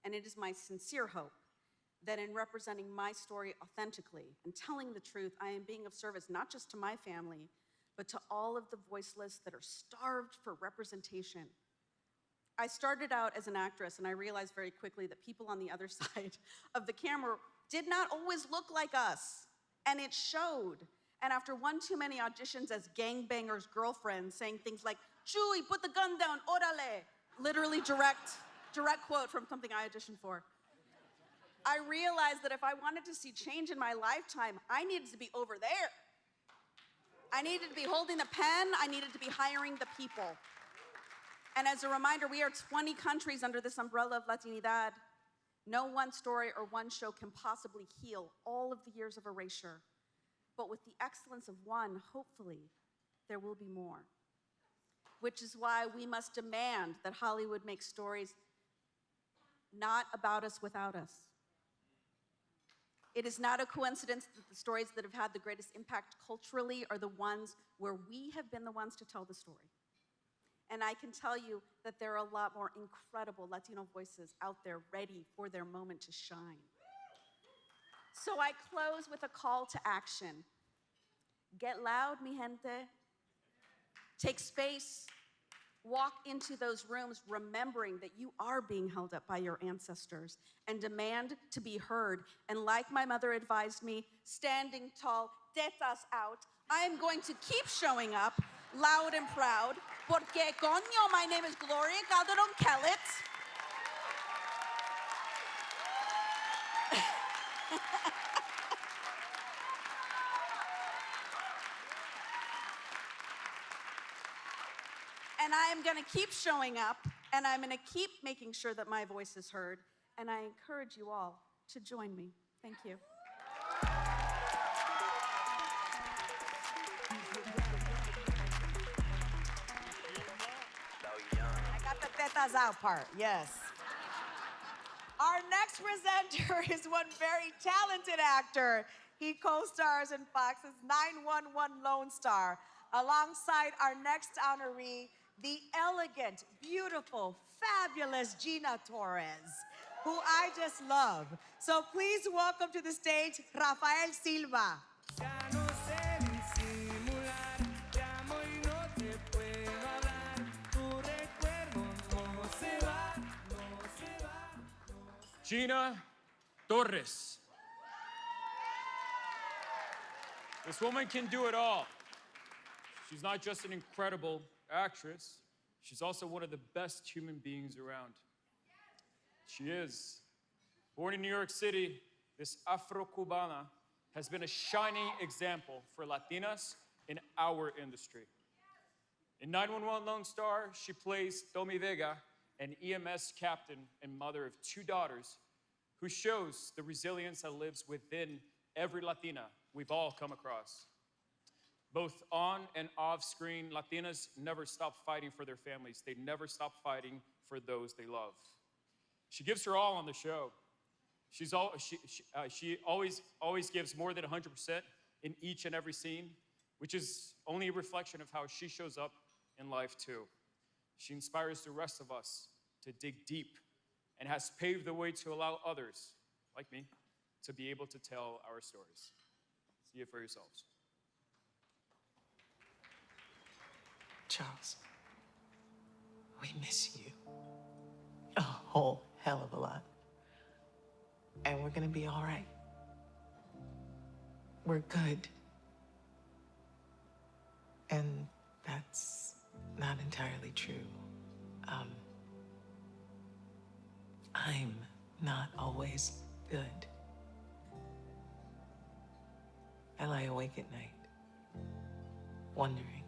And it is my sincere hope that in representing my story authentically and telling the truth, I am being of service not just to my family, but to all of the voiceless that are starved for representation. I started out as an actress, and I realized very quickly that people on the other side of the camera did not always look like us, and it showed. And after one too many auditions as gangbangers' girlfriends saying things like, Chewy, put the gun down, orale, literally direct quote from something I auditioned for, I realized that if I wanted to see change in my lifetime, I needed to be over there. I needed to be holding the pen, I needed to be hiring the people. And as a reminder, we are 20 countries under this umbrella of Latinidad. No one story or one show can possibly heal all of the years of erasure. But with the excellence of one, hopefully, there will be more. Which is why we must demand that Hollywood make stories not about us without us. It is not a coincidence that the stories that have had the greatest impact culturally are the ones where we have been the ones to tell the story. And I can tell you that there are a lot more incredible Latino voices out there ready for their moment to shine. So I close with a call to action. Get loud, mi gente. Take space. Walk into those rooms remembering that you are being held up by your ancestors and demand to be heard. And like my mother advised me, standing tall, tetas out, I am going to keep showing up loud and proud. Porque coño, my name is Gloria Calderón Kellett. And I am going to keep showing up, and I'm going to keep making sure that my voice is heard. And I encourage you all to join me. Thank you. I got the tetas out part, yes. Our next presenter is one very talented actor. He co-stars in Fox's 911 Lone Star, alongside our next honoree, the elegant, beautiful, fabulous Gina Torres, who I just love. So please welcome to the stage, Rafael Silva. Gina Torres. This woman can do it all. She's not just an incredible actress, she's also one of the best human beings around. She is. Born in New York City, this Afro-Cubana has been a shining example for Latinas in our industry. In 911 Lone Star, she plays Tommy Vega, an EMS captain and mother of 2 daughters, who shows the resilience that lives within every Latina we've all come across. Both on and off screen, Latinas never stop fighting for their families. They never stop fighting for those they love. She gives her all on the show. She always gives more than 100% in each and every scene, which is only a reflection of how she shows up in life too. She inspires the rest of us to dig deep and has paved the way to allow others, like me, to be able to tell our stories. See it for yourselves. Charles, we miss you a whole hell of a lot. And we're gonna be all right. We're good. And that's not entirely true. I'm not always good. I lie awake at night, wondering,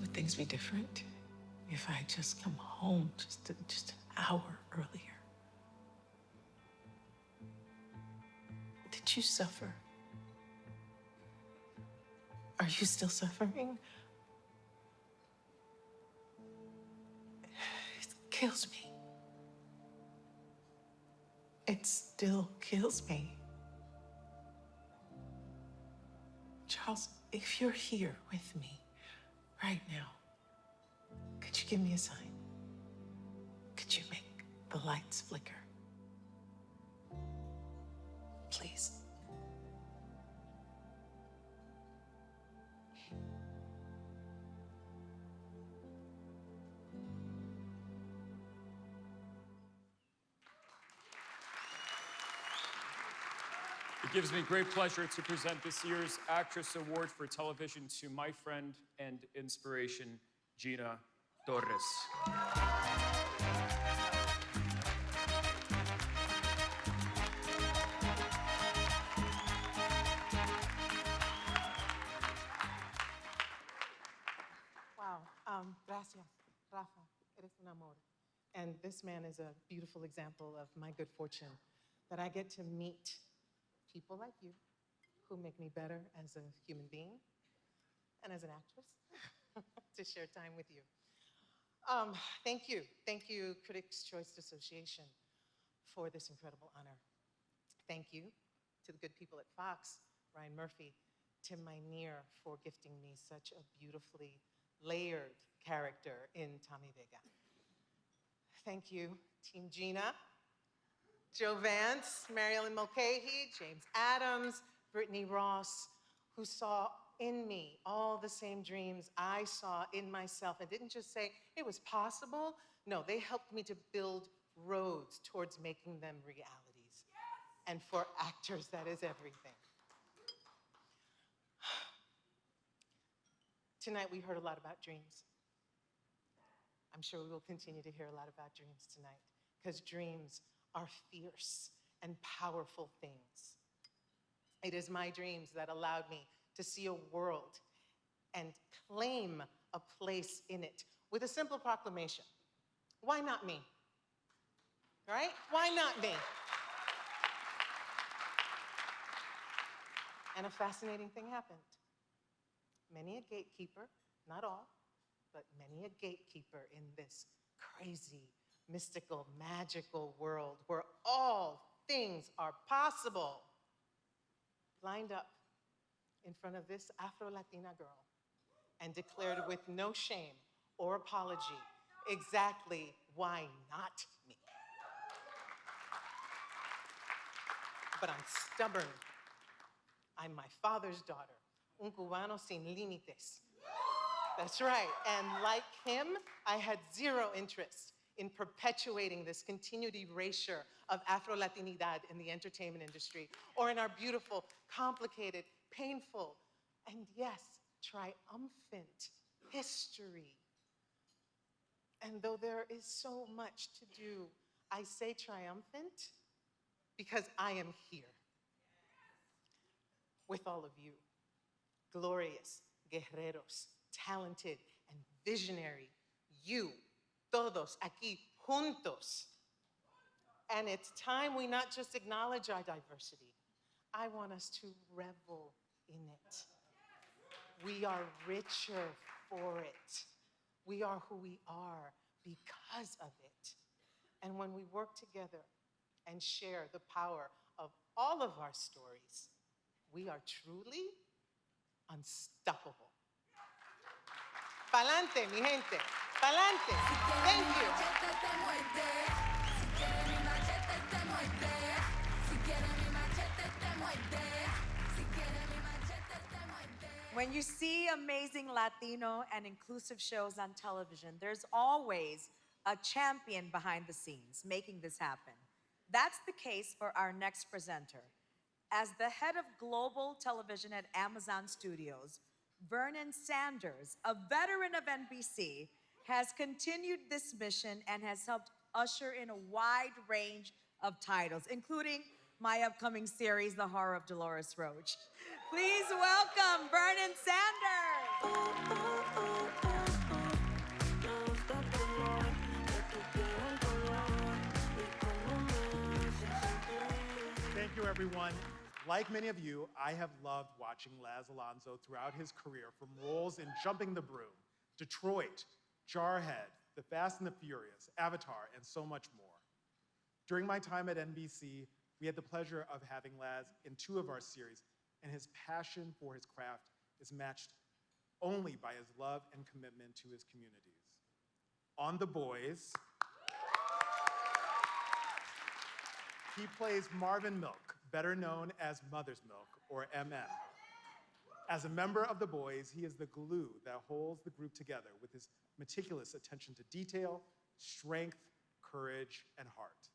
would things be different if I had just come home just an hour earlier? Did you suffer? Are you still suffering? It kills me. It still kills me. Charles, if you're here with me right now, could you give me a sign? Could you make the lights flicker? Please. It gives me great pleasure to present this year's Actress Award for Television to my friend and inspiration, Gina Torres. Wow. un amor. And this man is a beautiful example of my good fortune that I get to meet people like you who make me better as a human being and as an actress to share time with you. Thank you. Thank you, Critics' Choice Association, for this incredible honor. Thank you to the good people at Fox, Ryan Murphy, Tim Minear, for gifting me such a beautifully layered character in Tommy Vega. Thank you, Team Gina, Joe Vance, Marilyn Mulcahy, James Adams, Brittany Ross, who saw in me all the same dreams I saw in myself and didn't just say it was possible. No, they helped me to build roads towards making them realities. And for actors, that is everything. Tonight, we heard a lot about dreams. I'm sure we will continue to hear a lot about dreams tonight, because dreams are fierce and powerful things. It is my dreams that allowed me to see a world and claim a place in it with a simple proclamation. Why not me? Right? Why not me? And a fascinating thing happened. Many a gatekeeper, not all, but many a gatekeeper in this crazy, mystical, magical world where all things are possible, lined up in front of this Afro-Latina girl and declared with no shame or apology exactly why not me. But I'm stubborn. I'm my father's daughter, un cubano sin límites. That's right, and like him, I had zero interest in perpetuating this continued erasure of Afro-Latinidad in the entertainment industry, or in our beautiful, complicated, painful, and yes, triumphant history. And though there is so much to do, I say triumphant because I am here with all of you, glorious guerreros, talented and visionary, you, todos aquí juntos. And it's time we not just acknowledge our diversity. I want us to revel in it. We are richer for it. We are who we are because of it. And when we work together and share the power of all of our stories, we are truly unstoppable. Pa'lante, mi gente. Pa'lante. Thank you. When you see amazing Latino and inclusive shows on television, there's always a champion behind the scenes making this happen. That's the case for our next presenter. As the head of global television at Amazon Studios, Vernon Sanders, a veteran of NBC, has continued this mission and has helped usher in a wide range of titles, including my upcoming series, The Horror of Dolores Roach. Please welcome Vernon Sanders. Thank you, everyone. Like many of you, I have loved watching Laz Alonso throughout his career, from roles in Jumping the Broom, Detroit, Jarhead, The Fast and the Furious, Avatar, and so much more. During my time at NBC, we had the pleasure of having Laz in 2 of our series, and his passion for his craft is matched only by his love and commitment to his communities. On The Boys, he plays Marvin Milk, better known as Mother's Milk, or MM. As a member of The Boys, he is the glue that holds the group together with his meticulous attention to detail, strength, courage, and heart.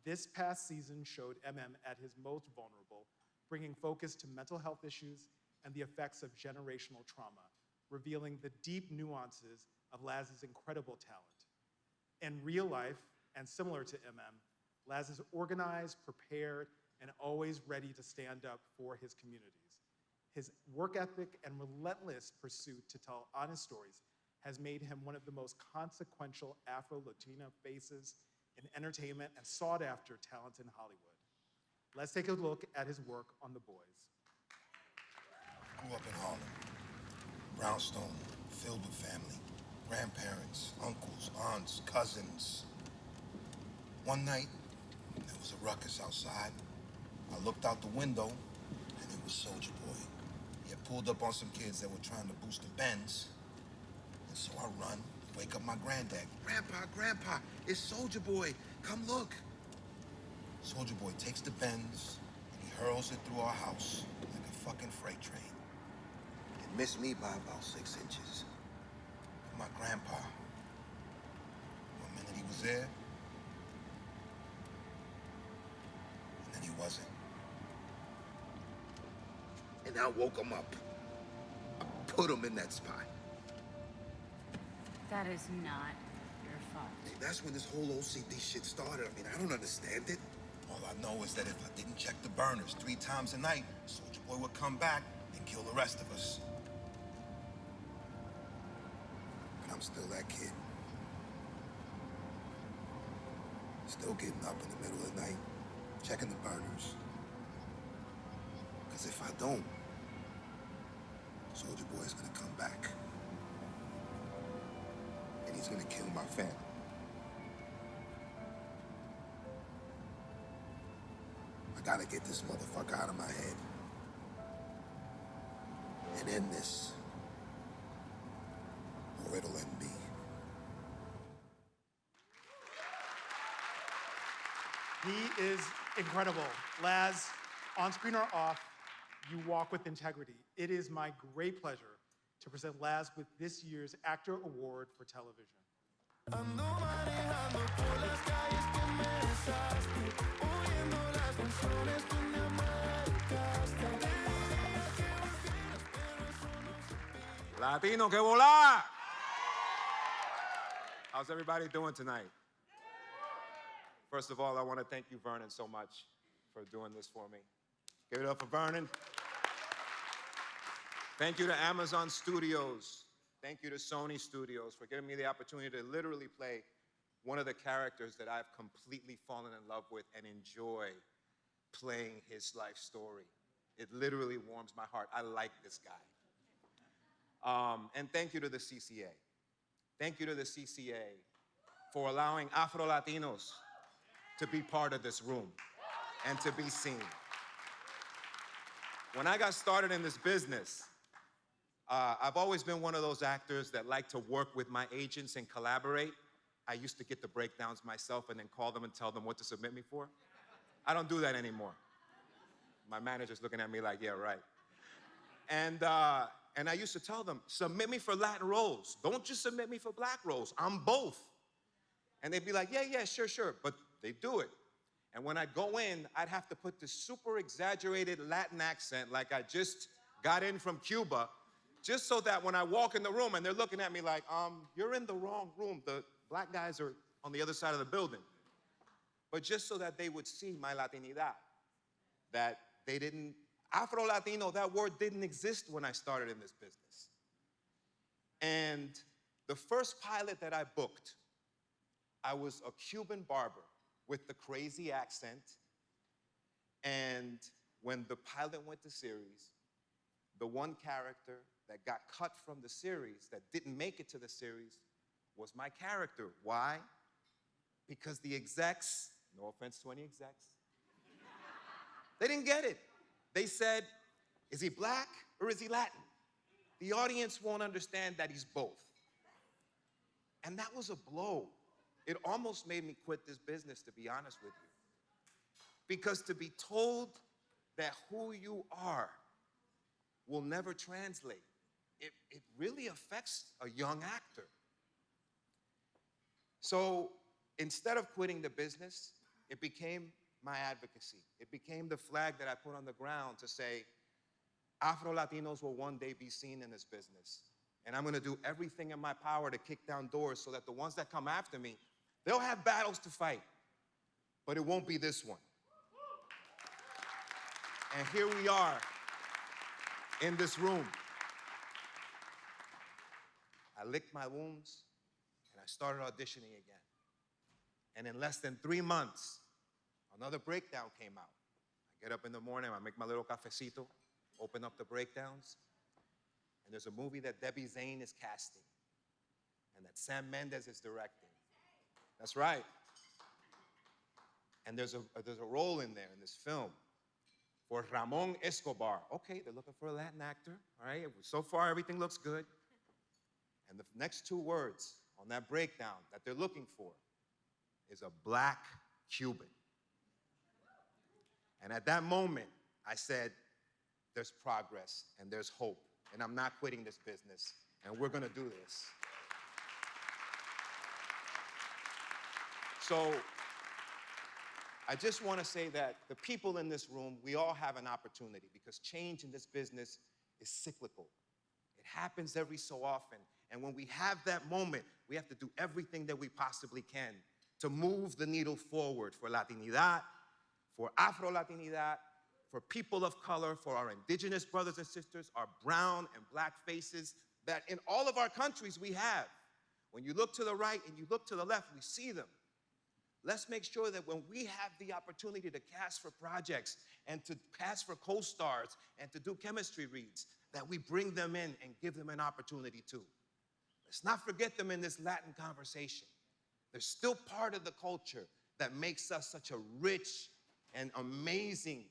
This past season showed MM at his most vulnerable, bringing focus to mental health issues and the effects of generational trauma, revealing the deep nuances of Laz's incredible talent. In real life, and similar to MM, Laz is organized, prepared, and always ready to stand up for his communities. His work ethic and relentless pursuit to tell honest stories has made him one of the most consequential Afro-Latina faces in entertainment and sought-after talent in Hollywood. Let's take a look at his work on The Boys. Grew up in Harlem, brownstone, filled with family, grandparents, uncles, aunts, cousins. One night, there was a ruckus outside. I looked out the window, and it was Soulja Boy. He had pulled up on some kids that were trying to boost the Benz. And so I run, wake up my granddad. Grandpa, it's Soulja Boy. Come look. Soulja Boy takes the Benz, and he hurls it through our house like a fucking freight train. It missed me by about 6 inches. But my grandpa, one minute he was there, and then he wasn't. And I woke him up. I put him in that spot. That is not your fault. Hey, that's when this whole OCD shit started. I mean, I don't understand it. All I know is that if I didn't check the burners 3 times a night, Soulja Boy would come back and kill the rest of us. But I'm still that kid. Still getting up in the middle of the night, checking the burners. Because if I don't, Soulja Boy's gonna come back. And he's gonna kill my family. I gotta get this motherfucker out of my head. And end this, or it'll end me. He is incredible. Laz, on screen or off, you walk with integrity. It is my great pleasure to present Laz with this year's Actor Award for Television. Latino, que volá! How's everybody doing tonight? First of all, I want to thank you, Vernon, so much for doing this for me. Give it up for Vernon. Thank you to Amazon Studios. Thank you to Sony Studios for giving me the opportunity to literally play one of the characters that I've completely fallen in love with and enjoy playing his life story. It literally warms my heart. I like this guy. And thank you to the CCA. Thank you to the CCA for allowing Afro-Latinos to be part of this room and to be seen. When I got started in this business, I've always been one of those actors that like to work with my agents and collaborate. I used to get the breakdowns myself and then call them and tell them what to submit me for. I don't do that anymore. My manager's looking at me like, yeah, right. And I used to tell them, submit me for Latin roles. Don't just submit me for black roles. I'm both. And they'd be like, yeah, sure. But they do it. And when I'd go in, I'd have to put this super exaggerated Latin accent like I just got in from Cuba, just so that when I walk in the room and they're looking at me like, you're in the wrong room. The black guys are on the other side of the building. But just so that they would see my Latinidad, that they didn't, Afro-Latino, that word didn't exist when I started in this business. And the first pilot that I booked, I was a Cuban barber with the crazy accent. And when the pilot went to series, the one character that got cut from the series, that didn't make it to the series, was my character. Why? Because the execs, no offense to any execs, they didn't get it. They said, is he black or is he Latin? The audience won't understand that he's both. And that was a blow. It almost made me quit this business, to be honest with you. Because to be told that who you are will never translate, it really affects a young actor. So instead of quitting the business, it became my advocacy. It became the flag that I put on the ground to say, Afro-Latinos will one day be seen in this business. And I'm gonna do everything in my power to kick down doors so that the ones that come after me, they'll have battles to fight, but it won't be this one. And here we are in this room. I licked my wounds, and I started auditioning again. And in less than 3 months, another breakdown came out. I get up in the morning, I make my little cafecito, open up the breakdowns, and there's a movie that Debbie Zane is casting, and that Sam Mendes is directing. That's right. And there's a role in there in this film for Ramon Escobar. Okay, they're looking for a Latin actor, all right? So far, everything looks good. And the next 2 words on that breakdown that they're looking for is a black Cuban. And at that moment, I said, there's progress and there's hope, and I'm not quitting this business, and we're gonna do this. So I just wanna say that the people in this room, we all have an opportunity, because change in this business is cyclical. It happens every so often, and when we have that moment, we have to do everything that we possibly can to move the needle forward for Latinidad, for Afro-Latinidad, for people of color, for our indigenous brothers and sisters, our brown and black faces that in all of our countries we have. When you look to the right and you look to the left, we see them. Let's make sure that when we have the opportunity to cast for projects and to cast for co-stars and to do chemistry reads, that we bring them in and give them an opportunity too. Let's not forget them in this Latin conversation. They're still part of the culture that makes us such a rich and amazing,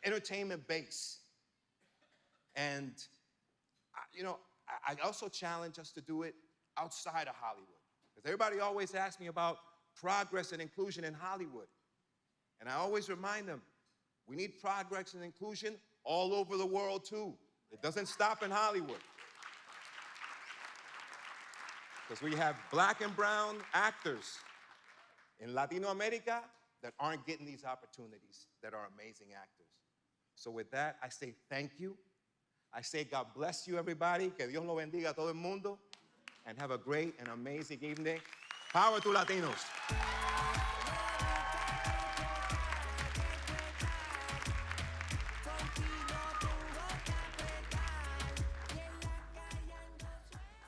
entertainment base. And, I also challenge us to do it outside of Hollywood. Because everybody always asks me about progress and inclusion in Hollywood. And I always remind them, we need progress and inclusion all over the world too. It doesn't stop in Hollywood. Because we have black and brown actors in Latino America that aren't getting these opportunities, that are amazing actors. So with that, I say thank you. I say God bless you, everybody. Que Dios lo bendiga a todo el mundo. And have a great and amazing evening. Power to Latinos.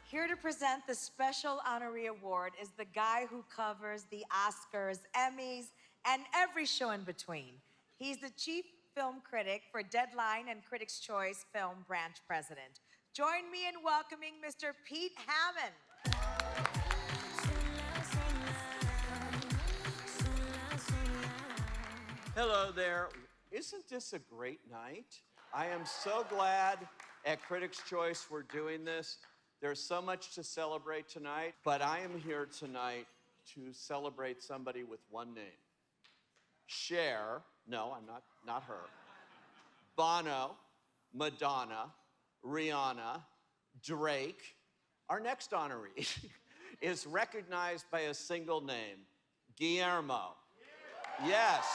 Here to present the Special Honoree Award is the guy who covers the Oscars, Emmys, and every show in between. He's the chief film critic for Deadline and Critics' Choice Film Branch President. Join me in welcoming Mr. Pete Hammond. Hello there. Isn't this a great night? I am so glad at Critics' Choice we're doing this. There's so much to celebrate tonight, but I am here tonight to celebrate somebody with one name. Cher, no, I'm not her. Bono, Madonna, Rihanna, Drake. Our next honoree is recognized by a single name, Guillermo. Yes.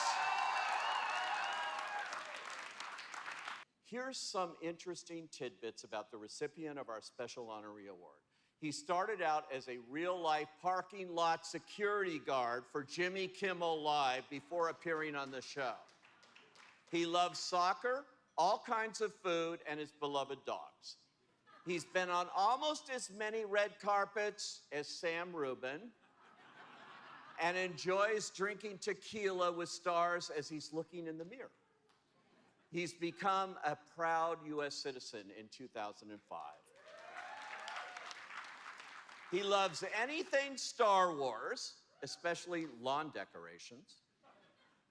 Here's some interesting tidbits about the recipient of our Special Honoree Award. He started out as a real-life parking lot security guard for Jimmy Kimmel Live before appearing on the show. He loves soccer, all kinds of food, and his beloved dogs. He's been on almost as many red carpets as Sam Rubin and enjoys drinking tequila with stars as he's looking in the mirror. He's become a proud U.S. citizen in 2005. He loves anything Star Wars, especially lawn decorations.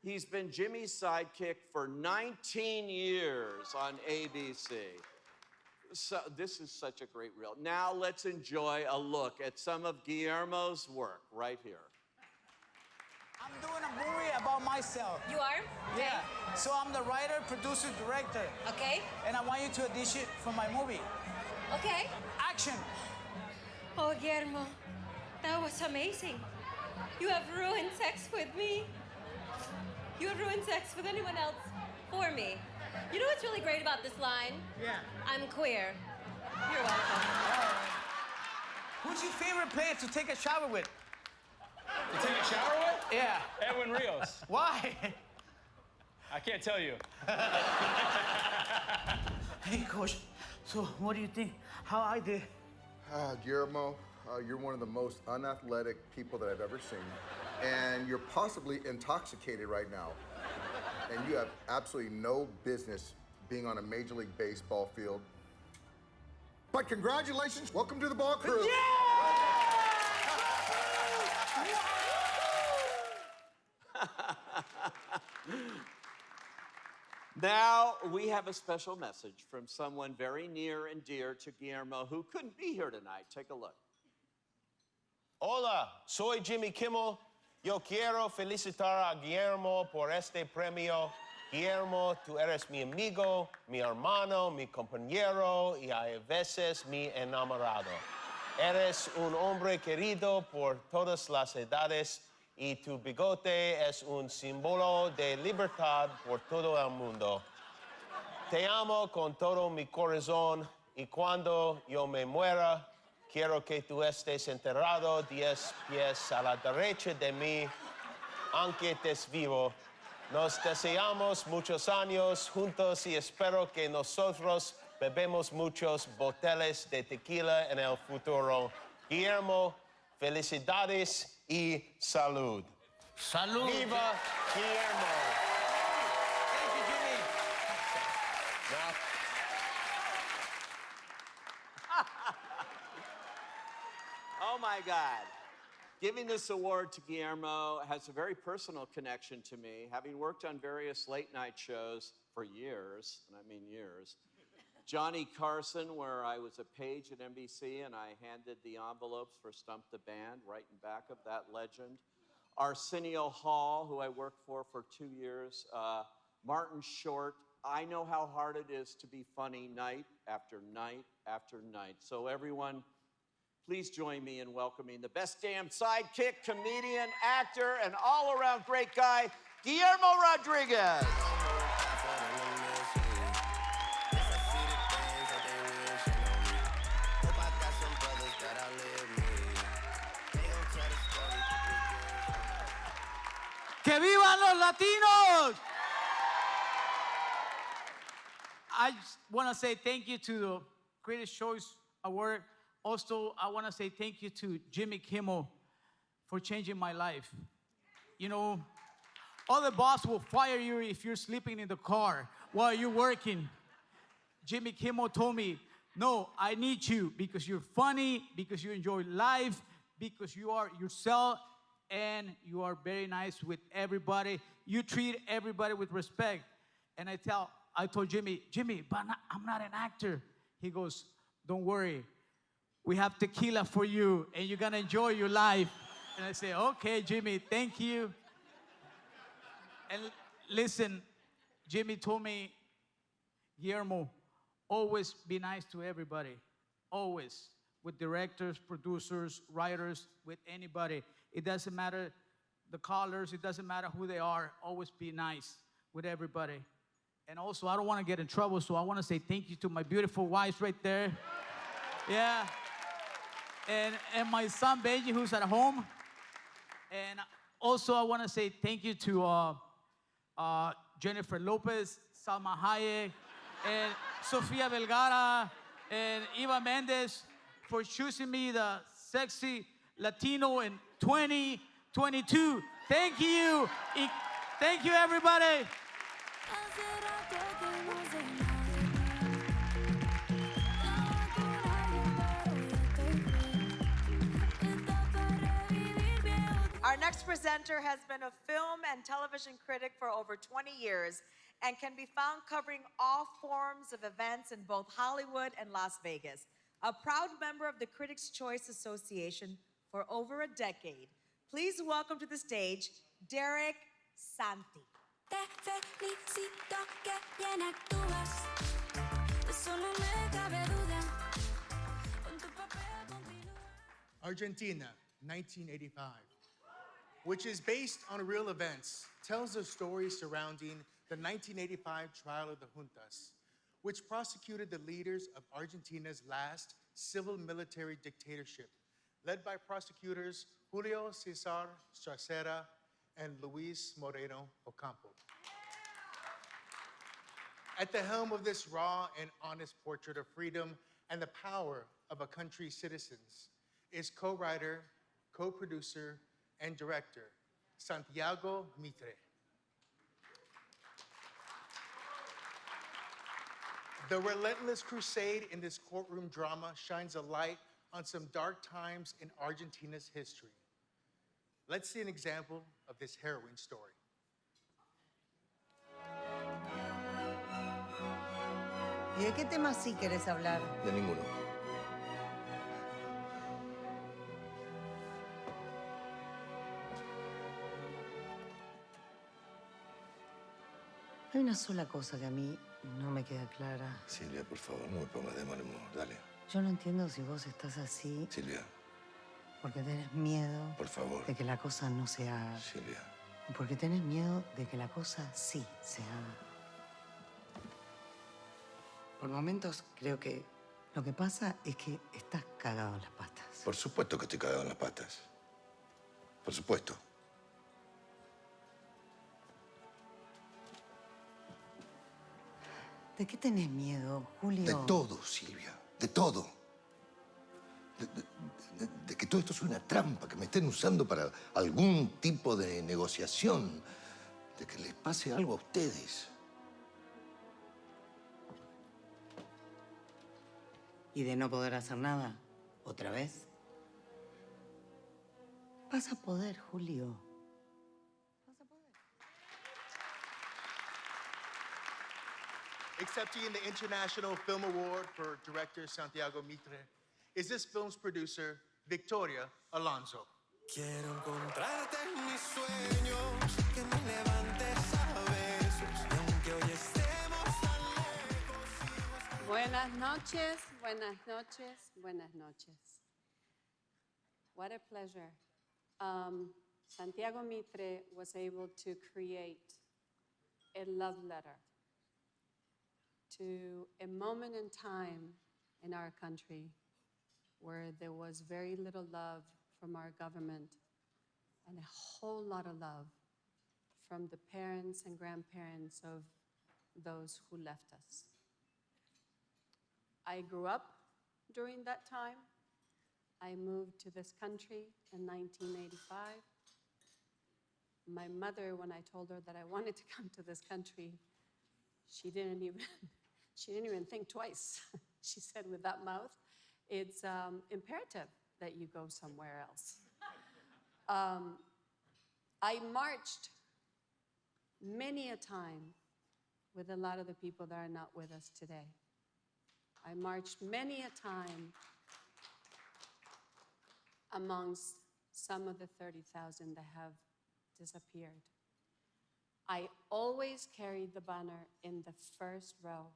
He's been Jimmy's sidekick for 19 years on ABC. So this is such a great reel. Now let's enjoy a look at some of Guillermo's work right here. I'm doing a movie about myself. You are? Okay. Yeah. So I'm the writer, producer, director. Okay. And I want you to audition for my movie. Okay. Action. Oh, Guillermo, that was amazing. You have ruined sex with me. You have ruined sex with anyone else for me. You know what's really great about this line? Yeah. I'm queer. You're welcome. Who's your favorite player to take a shower with? To take a shower with? Yeah. Edwin Rios. Why? I can't tell you. Hey, Coach. So, what do you think? How I did? Guillermo, you're one of the most unathletic people that I've ever seen. And you're possibly intoxicated right now. And you have absolutely no business being on a Major League Baseball field. But congratulations, welcome to the ball crew. Now, we have a special message from someone very near and dear to Guillermo who couldn't be here tonight. Take a look. Hola, soy Jimmy Kimmel. Yo quiero felicitar a Guillermo por este premio. Guillermo, tú eres mi amigo, mi hermano, mi compañero y a veces mi enamorado. Eres un hombre querido por todas las edades y tu bigote es un símbolo de libertad por todo el mundo. Te amo con todo mi corazón y cuando yo me muera, quiero que tú estés enterrado 10 pies a la derecha de mí, aunque estés vivo. Nos deseamos muchos años juntos y espero que nosotros bebemos muchos botellas de tequila en el futuro. Guillermo, felicidades y salud. Salud. ¡Viva Guillermo! Thank you, Jimmy. Oh my God. Giving this award to Guillermo has a very personal connection to me, having worked on various late night shows for years, and I mean years. Johnny Carson, where I was a page at NBC and I handed the envelopes for Stump the Band right in back of that legend. Arsenio Hall, who I worked for 2 years. Martin Short. I know how hard it is to be funny night after night after night. So everyone, please join me in welcoming the best damn sidekick, comedian, actor, and all-around great guy, Guillermo Rodriguez. ¡Que vivan los latinos! I just want to say thank you to the Critics' Choice Award. Also, I want to say thank you to Jimmy Kimmel for changing my life. You know, other boss will fire you if you're sleeping in the car while you're working. Jimmy Kimmel told me, no, I need you because you're funny, because you enjoy life, because you are yourself, and you are very nice with everybody. You treat everybody with respect. And I told Jimmy, but I'm not an actor. He goes, don't worry. We have tequila for you, and you're gonna enjoy your life. And I say, okay, Jimmy, thank you. And listen, Jimmy told me, Guillermo, always be nice to everybody. Always. With directors, producers, writers, with anybody. It doesn't matter the colors, it doesn't matter who they are. Always be nice with everybody. And also, I don't want to get in trouble, so I want to say thank you to my beautiful wives right there. Yeah. And my son, Benji, who's at home. And also, I want to say thank you to Jennifer Lopez, Salma Hayek, and Sofia Vergara, and Eva Mendes for choosing me the sexy Latino in 2022. Thank you. Thank you, everybody. Our next presenter has been a film and television critic for over 20 years and can be found covering all forms of events in both Hollywood and Las Vegas. A proud member of the Critics' Choice Association for over a decade. Please welcome to the stage, Derek Santi. Te felicito que bien actúas, eso no me cabe duda. Con tu papel continúa. Argentina, 1985, which is based on real events, tells a story surrounding the 1985 trial of the juntas, which prosecuted the leaders of Argentina's last civil military dictatorship, led by prosecutors Julio César Stracera and Luis Moreno Ocampo. At the helm of this raw and honest portrait of freedom, and the power of a country's citizens is co-writer, co-producer, and director, Santiago Mitre. The relentless crusade in this courtroom drama shines a light on some dark times in Argentina's history. Let's see an example of this harrowing story. ¿Y de qué temas sí querés hablar? De ninguno. Hay una sola cosa que a mí no me queda clara. Silvia, por favor, no me pongas de mal humor. Dale. Yo no entiendo si vos estás así Silvia, porque tenés miedo por favor. de que la cosa no se haga. Silvia. O porque tenés miedo de que la cosa sí se haga. Por momentos creo que lo que pasa es que estás cagado en las patas. Por supuesto que estoy cagado en las patas. Por supuesto. ¿De qué tenés miedo, Julio? De todo, Silvia. De todo. De que todo esto es una trampa, que me estén usando para algún tipo de negociación. De que les pase algo a ustedes. ¿Y de no poder hacer nada? ¿Otra vez? Vas a poder, Julio. Accepting the International Film Award for director Santiago Mitre is this film's producer, Victoria Alonso. Quiero encontrarte en mis sueños, que me levantes a besos, y aunque hoy estemos tan lejos. Buenas noches, buenas noches, buenas noches. What a pleasure. Santiago Mitre was able to create a love letter to a moment in time in our country where there was very little love from our government and a whole lot of love from the parents and grandparents of those who left us. I grew up during that time. I moved to this country in 1985. My mother, when I told her that I wanted to come to this country, she didn't even think twice. She said with that mouth, it's imperative that you go somewhere else. I marched many a time with a lot of the people that are not with us today. I marched many a time amongst some of the 30,000 that have disappeared. I always carried the banner in the first row.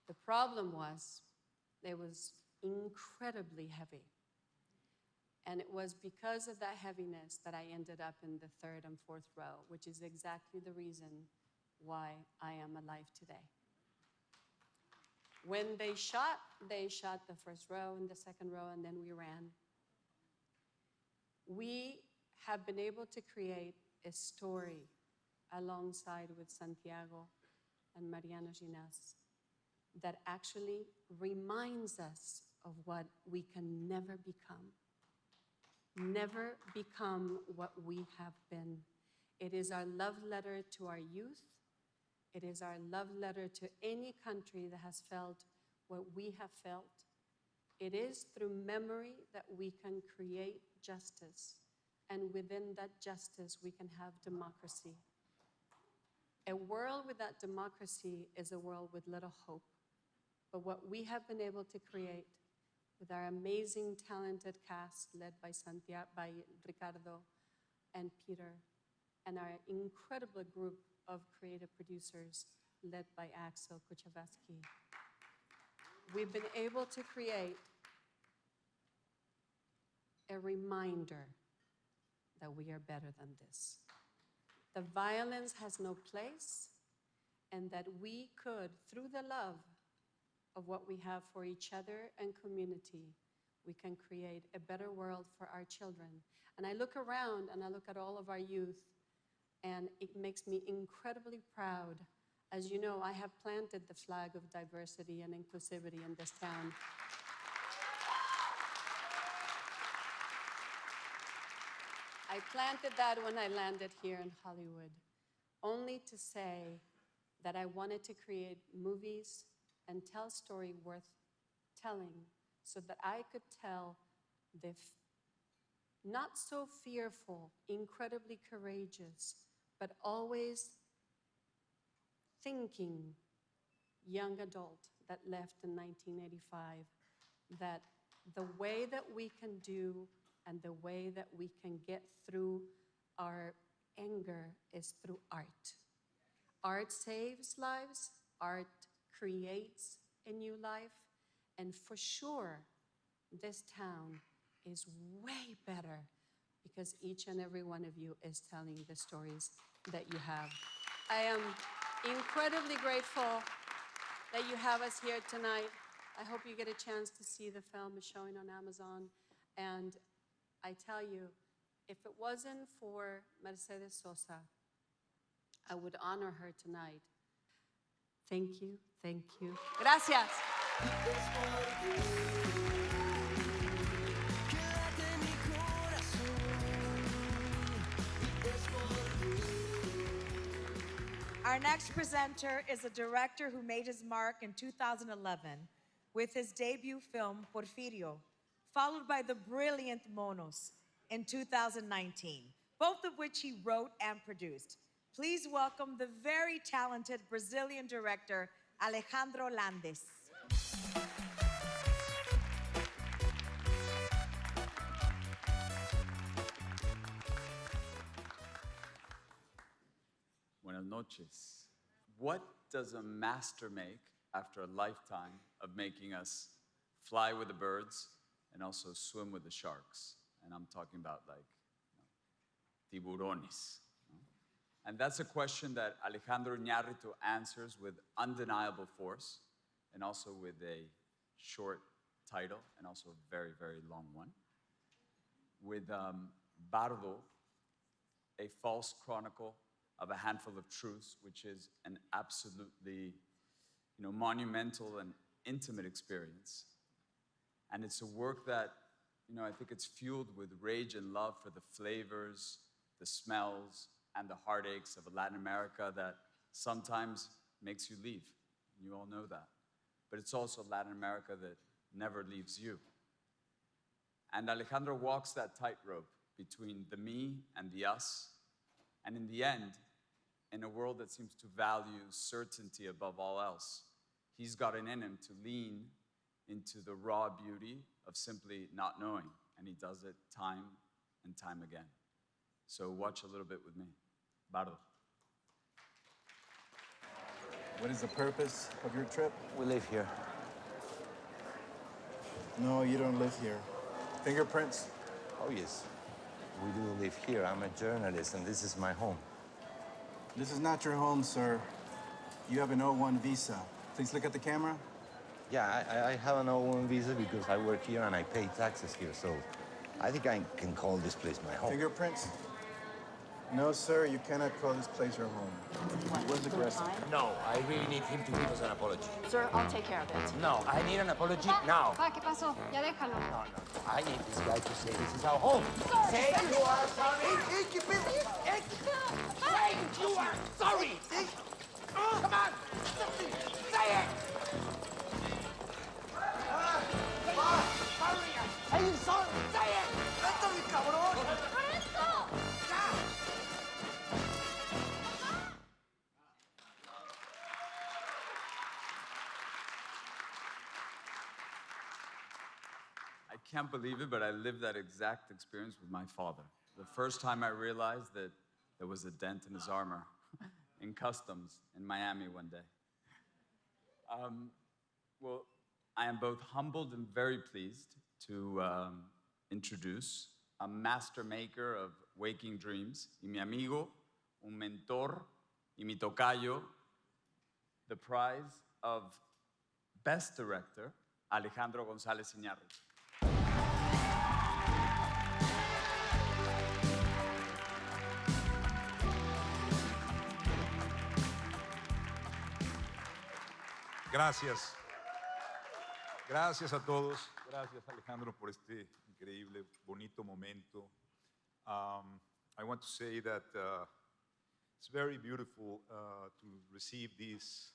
The problem was, it was incredibly heavy. And it was because of that heaviness that I ended up in the third and fourth row, which is exactly the reason why I am alive today. When they shot the first row and the second row, and then we ran. We have been able to create a story alongside with Santiago and Mariano Ginás that actually reminds us of what we can never become. Never become what we have been. It is our love letter to our youth. It is our love letter to any country that has felt what we have felt. It is through memory that we can create justice. And within that justice, we can have democracy. A world without democracy is a world with little hope. But what we have been able to create with our amazing, talented cast led by Santiago, by Ricardo and Peter, and our incredible group of creative producers led by Axel Kuchavatsky, we've been able to create a reminder that we are better than this. The violence has no place, and that we could, through the love of what we have for each other and community, we can create a better world for our children. And I look around and I look at all of our youth, and it makes me incredibly proud As you know, I have planted the flag of diversity and inclusivity in this town. I planted that when I landed here in Hollywood, only to say that I wanted to create movies and tell a story worth telling so that I could tell the not so fearful, incredibly courageous, but always thinking young adult that left in 1985, that the way that we can do and the way that we can get through our anger is through art. Art saves lives, art creates a new life, and for sure, this town is way better because each and every one of you is telling the stories that you have. I am incredibly grateful that you have us here tonight. I hope you get a chance to see the film. It's showing on Amazon. And I tell you, if it wasn't for Mercedes Sosa, I would honor her tonight. Thank you, thank you. Gracias. Our next presenter is a director who made his mark in 2011 with his debut film, Porfirio, followed by the brilliant Monos in 2019, both of which he wrote and produced. Please welcome the very talented Brazilian director, Alejandro Landes. Buenas noches. What does a master make after a lifetime of making us fly with the birds and also swim with the sharks? And I'm talking about like tiburones. And that's a question that Alejandro Iñárritu answers with undeniable force and also with a short title and also a very, very long one. With Bardo, a false chronicle of a handful of truths, which is an absolutely monumental and intimate experience. And it's a work that, I think it's fueled with rage and love for the flavors, the smells, and the heartaches of Latin America that sometimes makes you leave. You all know that. But it's also Latin America that never leaves you. And Alejandro walks that tightrope between the me and the us. And in the end, in a world that seems to value certainty above all else, he's got it in him to lean into the raw beauty of simply not knowing. And he does it time and time again. So watch a little bit with me. Bardo. What is the purpose of your trip? We live here. No, you don't live here. Fingerprints? Oh, yes. We do live here. I'm a journalist, and this is my home. This is not your home, sir. You have an O1 visa. Please look at the camera. Yeah, I have an O1 visa because I work here and I pay taxes here, so I think I can call this place my home. Fingerprints? No, sir, you cannot call this place your home. He was aggressive. No, I really need him to give us an apology. Sir, I'll take care of it. No, I need an apology now. Pa, ¿qué pasó? Ya déjalo. No. I need this guy to say this is our home. Say you are sorry. Say you are sorry. Come on. Say it. Say sorry. Say it. Vete, cabrón. I can't believe it, but I lived that exact experience with my father. The first time I realized that there was a dent in his armor in customs in Miami one day. Well, I am both humbled and very pleased to introduce a master maker of waking dreams, y mi amigo, un mentor, y mi tocayo, the prize of Best Director, Alejandro González Iñárritu. Gracias. Gracias a todos. Gracias, Alejandro, por este increíble, bonito momento. I want to say that it's very beautiful to receive this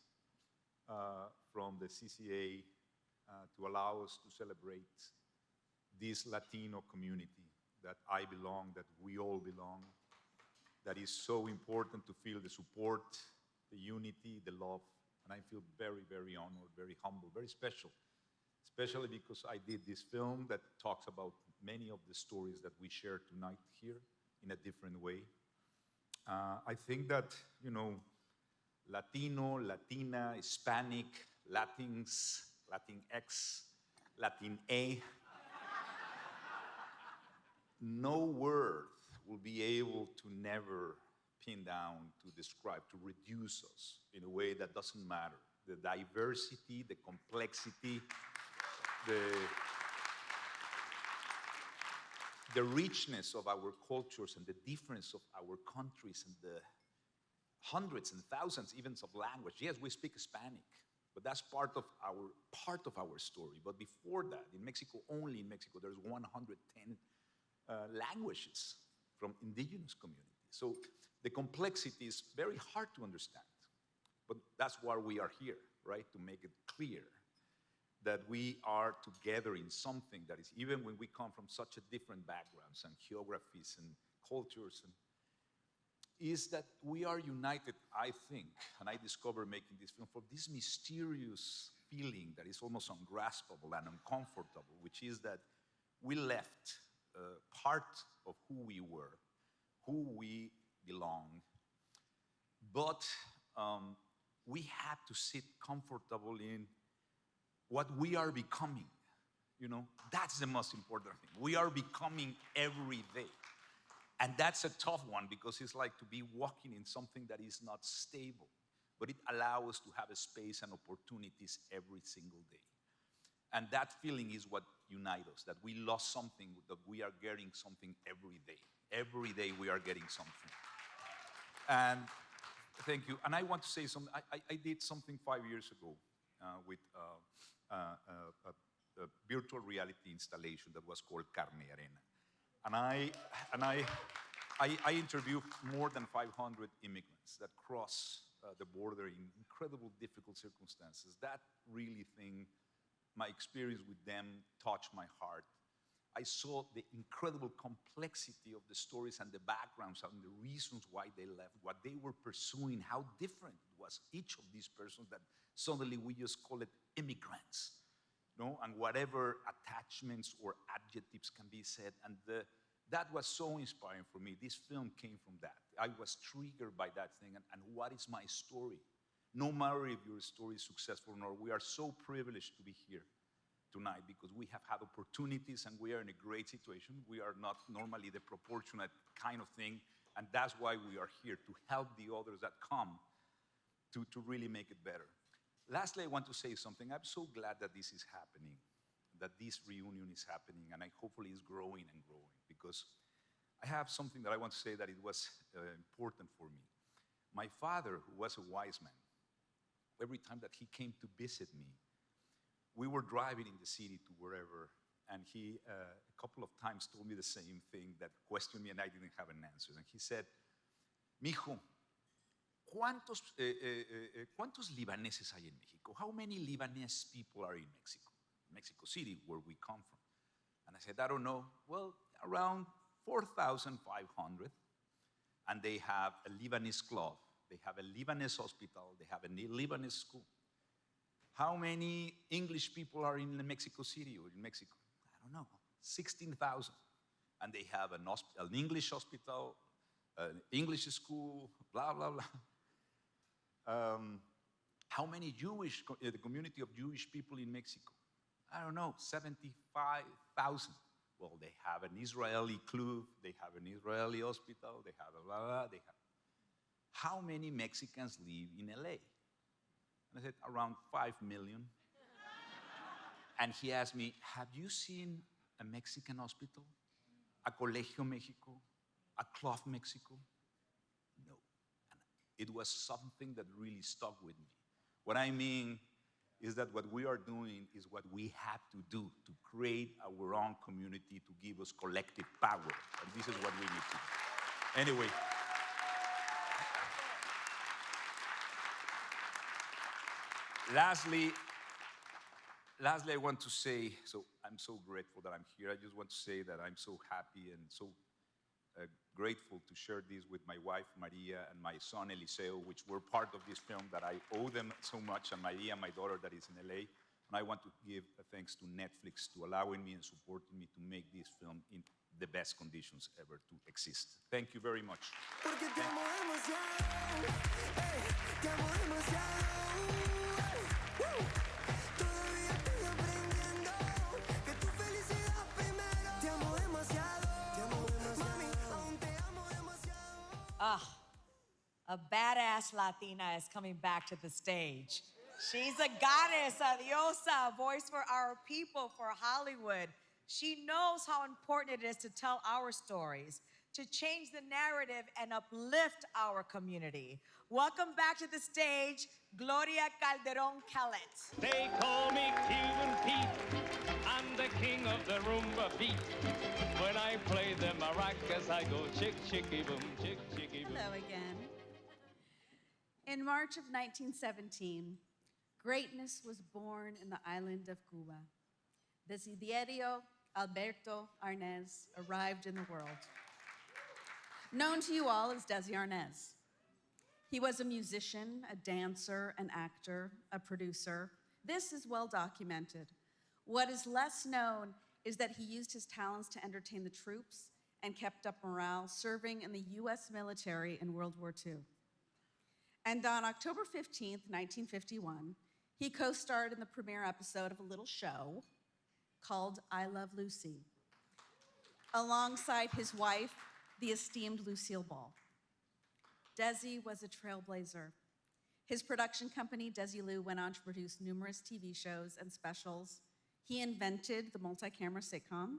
from the CCA to allow us to celebrate this Latino community that I belong, that we all belong, that is so important to feel the support, the unity, the love. And I feel very, very honored, very humble, very special, especially because I did this film that talks about many of the stories that we share tonight here in a different way. I think that, you know, Latino, Latina, Hispanic, Latins, Latinx, Latina, no word will be able to never pin down, to describe, to reduce us in a way that doesn't matter. The diversity, the complexity, the richness of our cultures and the difference of our countries and the hundreds and thousands even of language. Yes, we speak Hispanic, but that's part of our story. But before that, in Mexico, only in Mexico, there's 110 languages from indigenous communities. So the complexity is very hard to understand. But that's why we are here, right? To make it clear that we are together in something that is, even when we come from such a different backgrounds and geographies and cultures, and is that we are united, I think, and I discovered making this film, for this mysterious feeling that is almost ungraspable and uncomfortable, which is that we left part of who we were, who we belong, but we had to sit comfortable in what we are becoming. You know, that's the most important thing. We are becoming every day. And that's a tough one because it's like to be walking in something that is not stable, but it allows us to have a space and opportunities every single day. And that feeling is what unites us, that we lost something, that we are getting something every day. Every day we are getting something. And thank you. And I want to say something. I did something 5 years ago with a virtual reality installation that was called Carne Arena. And I interviewed more than 500 immigrants that cross the border in incredible difficult circumstances. That really thing, my experience with them touched my heart. I saw the incredible complexity of the stories and the backgrounds and the reasons why they left, what they were pursuing, how different it was, each of these persons that suddenly we just call it immigrants, you know, and whatever attachments or adjectives can be said. And that was so inspiring for me. This film came from that. I was triggered by that thing. And what is my story? No matter if your story is successful or not, we are so privileged to be here tonight because we have had opportunities and we are in a great situation. We are not normally the proportionate kind of thing, and that's why we are here, to help the others that come to really make it better. Lastly, I want to say something. I'm so glad that this is happening, that this reunion is happening, and hopefully it's growing and growing, because I have something that I want to say that it was important for me. My father, who was a wise man, every time that he came to visit me, we were driving in the city to wherever, and he a couple of times told me the same thing, that questioned me, and I didn't have an answer. And he said, "Mijo, ¿cuántos libaneses hay en México? How many Lebanese people are in Mexico? Mexico City, where we come from." And I said, "I don't know." "Well, around 4,500. And they have a Lebanese club. They have a Lebanese hospital. They have a Lebanese school." "How many English people are in Mexico City or in Mexico?" "I don't know, 16,000. And they have an English hospital, an English school, blah, blah, blah. How many the community of Jewish people in Mexico?" "I don't know, 75,000. "Well, they have an Israeli club, they have an Israeli hospital, they have a blah, blah, they have." "How many Mexicans live in LA?" And I said, "Around 5 million. And he asked me, "Have you seen a Mexican hospital? A Colegio Mexico? A Club Mexico?" No. And it was something that really stuck with me. What I mean, is that what we are doing is what we have to do to create our own community to give us collective power. And this is what we need to do. Anyway. Lastly, I want to say, so I'm so grateful that I'm here. I just want to say that I'm so happy and so grateful to share this with my wife, Maria, and my son, Eliseo, which were part of this film that I owe them so much, and Maria, my daughter, that is in LA. And I want to give thanks to Netflix to allowing me and supporting me to make this film in the best conditions ever to exist. Thank you very much. A badass Latina is coming back to the stage. She's a goddess, a diosa, a voice for our people, for Hollywood. She knows how important it is to tell our stories, to change the narrative and uplift our community. Welcome back to the stage, Gloria Calderón Kellett. They call me Cuban Pete. I'm the king of the rumba beat. When I play the maracas, I go chick, chicky, boom, chick, chicky, boom. Hello again. In March of 1917, greatness was born in the island of Cuba. Desiderio Alberto Arnaz arrived in the world. Known to you all as Desi Arnaz. He was a musician, a dancer, an actor, a producer. This is well documented. What is less known is that he used his talents to entertain the troops and kept up morale, serving in the US military in World War II. And on October 15th, 1951, he co-starred in the premiere episode of a little show called I Love Lucie, alongside his wife, the esteemed Lucille Ball. Desi was a trailblazer. His production company, Desilu, went on to produce numerous TV shows and specials. He invented the multi-camera sitcom.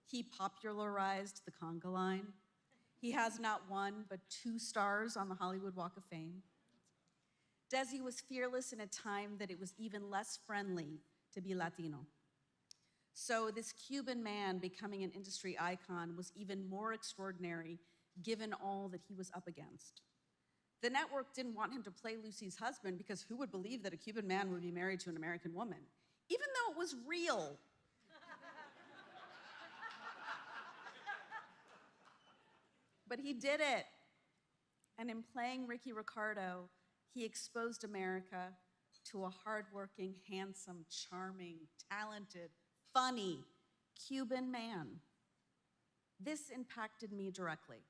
He popularized the conga line. He has not one, but 2 stars on the Hollywood Walk of Fame. Desi was fearless in a time that it was even less friendly to be Latino. So this Cuban man becoming an industry icon was even more extraordinary given all that he was up against. The network didn't want him to play Lucie's husband because who would believe that a Cuban man would be married to an American woman, even though it was real. But he did it. And in playing Ricky Ricardo, he exposed America to a hardworking, handsome, charming, talented, funny Cuban man. This impacted me directly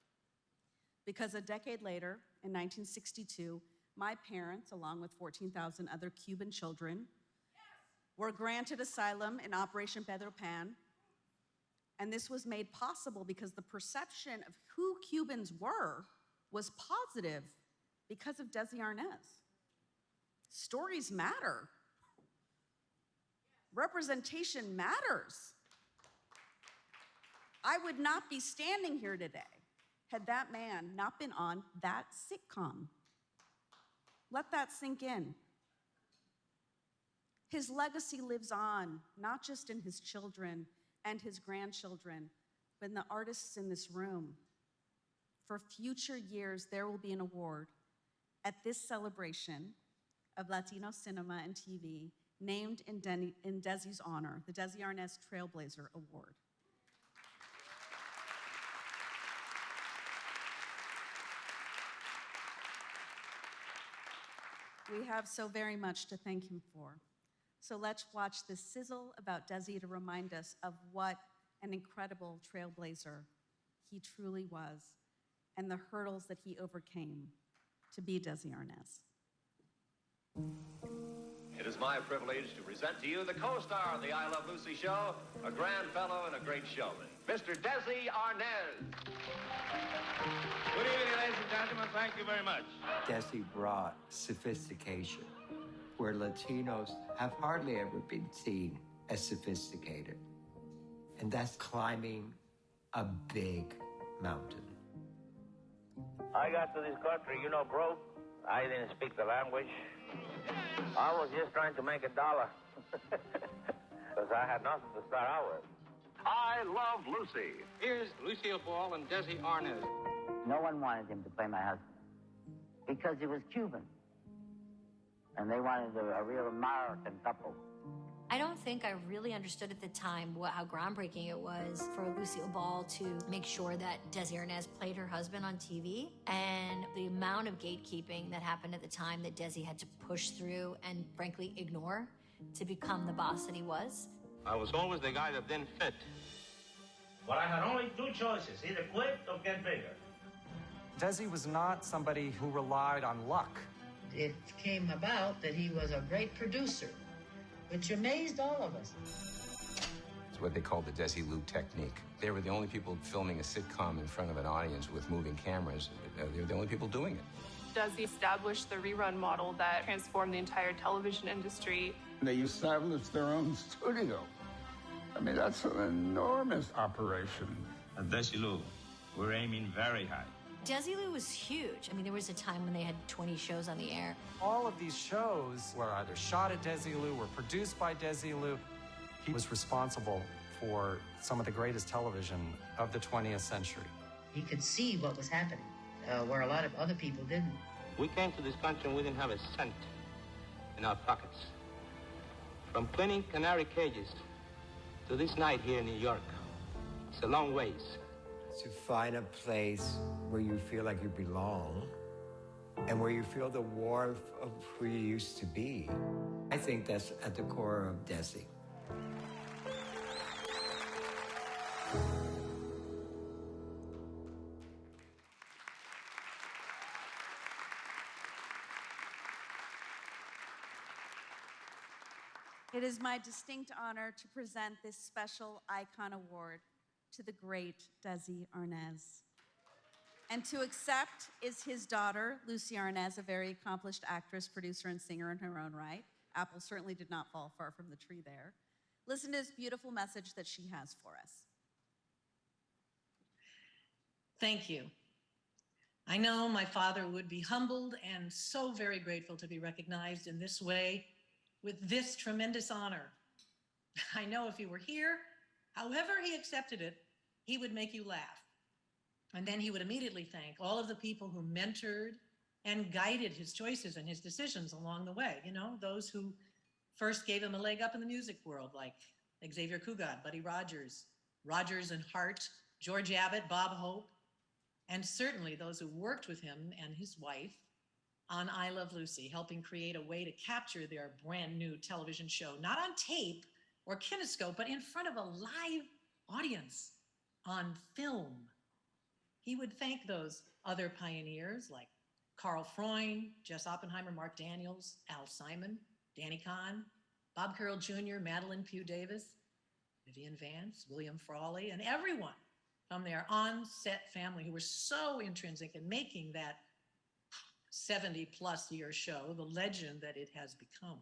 because a decade later, in 1962, my parents, along with 14,000 other Cuban children, were granted asylum in Operation Pedro Pan. And this was made possible because the perception of who Cubans were was positive because of Desi Arnaz. Stories matter. Representation matters. I would not be standing here today had that man not been on that sitcom. Let that sink in. His legacy lives on, not just in his children and his grandchildren, but in the artists in this room. For future years, there will be an award at this celebration of Latino cinema and TV named in Desi's honor, the Desi Arnaz Trailblazer Award. We have so very much to thank him for. So let's watch this sizzle about Desi to remind us of what an incredible trailblazer he truly was and the hurdles that he overcame to be Desi Arnaz. It is my privilege to present to you the co-star of the I Love Lucie show, a grand fellow and a great showman, Mr. Desi Arnaz. Good evening, ladies and gentlemen. Thank you very much. Desi brought sophistication where Latinos have hardly ever been seen as sophisticated. And that's climbing a big mountain. I got to this country, broke. I didn't speak the language. I was just trying to make $1. Because I had nothing to start out with. I Love Lucy. Here's Lucille Ball and Desi Arnaz. No one wanted him to play my husband because he was Cuban. And they wanted a real American couple. I don't think I really understood at the time how groundbreaking it was for Lucille Ball to make sure that Desi Arnaz played her husband on TV, and the amount of gatekeeping that happened at the time that Desi had to push through and frankly ignore to become the boss that he was. I was always the guy that didn't fit. But I had only two choices, either quit or get bigger. Desi was not somebody who relied on luck. It came about that he was a great producer, which amazed all of us. It's what they call the Desi Lou technique. They were the only people filming a sitcom in front of an audience with moving cameras. They were the only people doing it. Desi established the rerun model that transformed the entire television industry. They established their own studio. I mean, that's an enormous operation. At Desi Lou, we're aiming very high. Desi Lou was huge. I mean, there was a time when they had 20 shows on the air. All of these shows were either shot at Desi Lou, were produced by Desi Lou. He was responsible for some of the greatest television of the 20th century. He could see what was happening, where a lot of other people didn't. We came to this country and we didn't have a cent in our pockets. From cleaning canary cages to this night here in New York, it's a long ways. To find a place where you feel like you belong and where you feel the warmth of who you used to be. I think that's at the core of Desi. It is my distinct honor to present this special Icon Award to the great Desi Arnaz. And to accept is his daughter, Lucie Arnaz, a very accomplished actress, producer, and singer in her own right. Apple certainly did not fall far from the tree there. Listen to this beautiful message that she has for us. Thank you. I know my father would be humbled and so very grateful to be recognized in this way with this tremendous honor. I know if he were here, however he accepted it, he would make you laugh. And then he would immediately thank all of the people who mentored and guided his choices and his decisions along the way. You know, those who first gave him a leg up in the music world, like Xavier Cugat, Buddy Rogers, Rogers and Hart, George Abbott, Bob Hope, and certainly those who worked with him and his wife on I Love Lucy, helping create a way to capture their brand new television show, not on tape or kinescope, but in front of a live audience on film. He would thank those other pioneers like Carl Freund, Jess Oppenheimer, Mark Daniels, Al Simon, Danny Kahn, Bob Carroll Jr., Madeline Pugh Davis, Vivian Vance, William Frawley, and everyone from their on-set family who were so intrinsic in making that 70-plus year show the legend that it has become.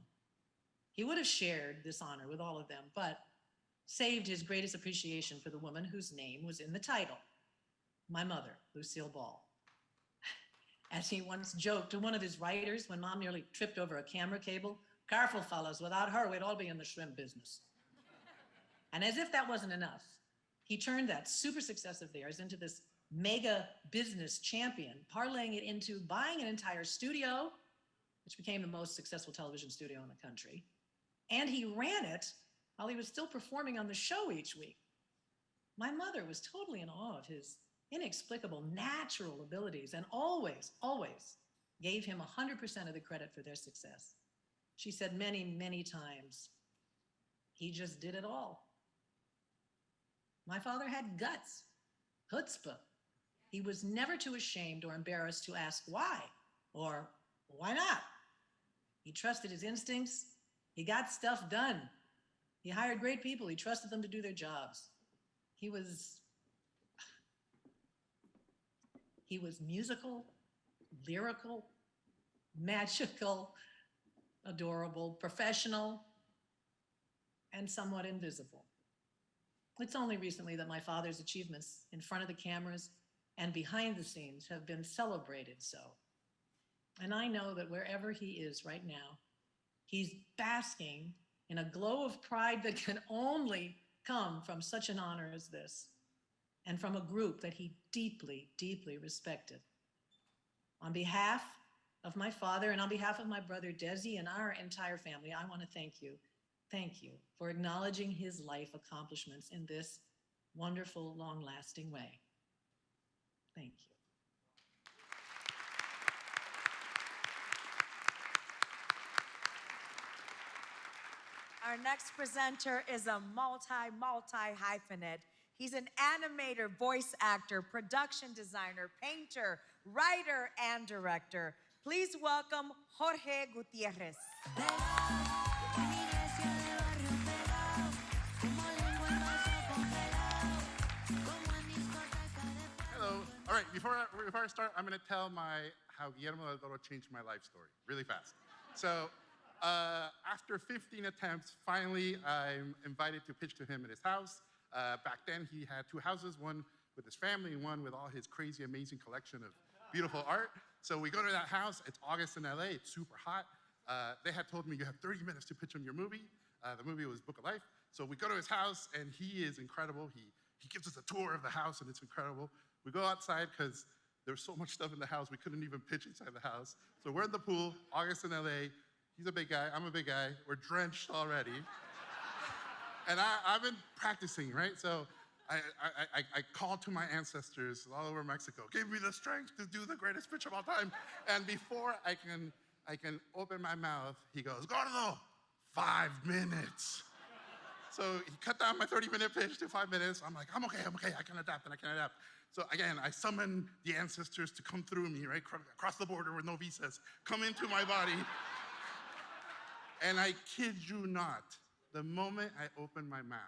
He would have shared this honor with all of them, but saved his greatest appreciation for the woman whose name was in the title, my mother, Lucille Ball. As he once joked to one of his writers when Mom nearly tripped over a camera cable, "Careful, fellas, without her, we'd all be in the shrimp business." And as if that wasn't enough, he turned that super success of theirs into this mega business champion, parlaying it into buying an entire studio, which became the most successful television studio in the country. And he ran it while he was still performing on the show each week. My mother was totally in awe of his inexplicable natural abilities and always, always gave him 100% of the credit for their success. She said many, many times, he just did it all. My father had guts, chutzpah. He was never too ashamed or embarrassed to ask why or why not. He trusted his instincts. He got stuff done. He hired great people. He trusted them to do their jobs. He was musical, lyrical, magical, adorable, professional, and somewhat invisible. It's only recently that my father's achievements in front of the cameras and behind the scenes have been celebrated so. And I know that wherever he is right now, He's basking in a glow of pride that can only come from such an honor as this, and from a group that he deeply, deeply respected. On behalf of my father and on behalf of my brother Desi and our entire family, I want to thank you. Thank you for acknowledging his life accomplishments in this wonderful, long-lasting way. Thank you. Our next presenter is a multi-hyphenate. He's an animator, voice actor, production designer, painter, writer, and director. Please welcome Jorge Gutierrez. Hello. All right, before I start, I'm going to tell how Guillermo del Toro changed my life story really fast. So, after 15 attempts, finally, I'm invited to pitch to him at his house. Back then, he had 2 houses, one with his family and one with all his crazy, amazing collection of beautiful art. So we go to that house. It's August in LA. It's super hot. They had told me, you have 30 minutes to pitch on your movie. The movie was Book of Life. So we go to his house, and he is incredible. He gives us a tour of the house, and it's incredible. We go outside because there's so much stuff in the house, we couldn't even pitch inside the house. So we're in the pool, August in LA. He's a big guy, I'm a big guy. We're drenched already. And I've been practicing, right? So I called to my ancestors all over Mexico, give me the strength to do the greatest pitch of all time. And before I can open my mouth, he goes, Gordo, 5 minutes. So he cut down my 30-minute pitch to 5 minutes. I'm like, I'm okay, I can adapt. So again, I summon the ancestors to come through me, right? Across the border with no visas, come into my body. And I kid you not, the moment I open my mouth,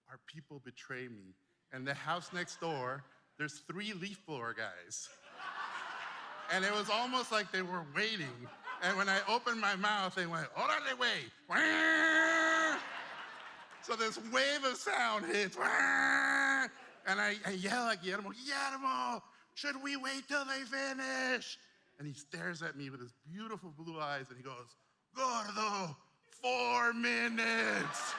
our people betray me. And the house next door, there's 3 leaf blower guys. And it was almost like they were waiting. And when I opened my mouth, they went, órale, güey. So this wave of sound hits. And I yell at Guillermo, Guillermo, should we wait till they finish? And he stares at me with his beautiful blue eyes, and he goes, Gordo, 4 minutes.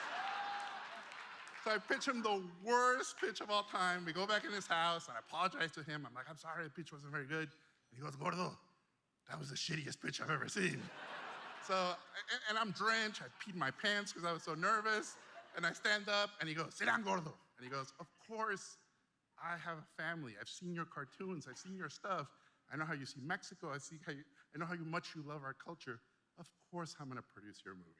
So I pitch him the worst pitch of all time. We go back in his house, and I apologize to him. I'm like, I'm sorry, the pitch wasn't very good. And he goes, Gordo, that was the shittiest pitch I've ever seen. So, and I'm drenched. I peed my pants because I was so nervous. And I stand up, and he goes, sit down, Gordo. And he goes, of course, I have a family. I've seen your cartoons. I've seen your stuff. I know how you see Mexico. I know how much you love our culture. Of course I'm gonna produce your movie.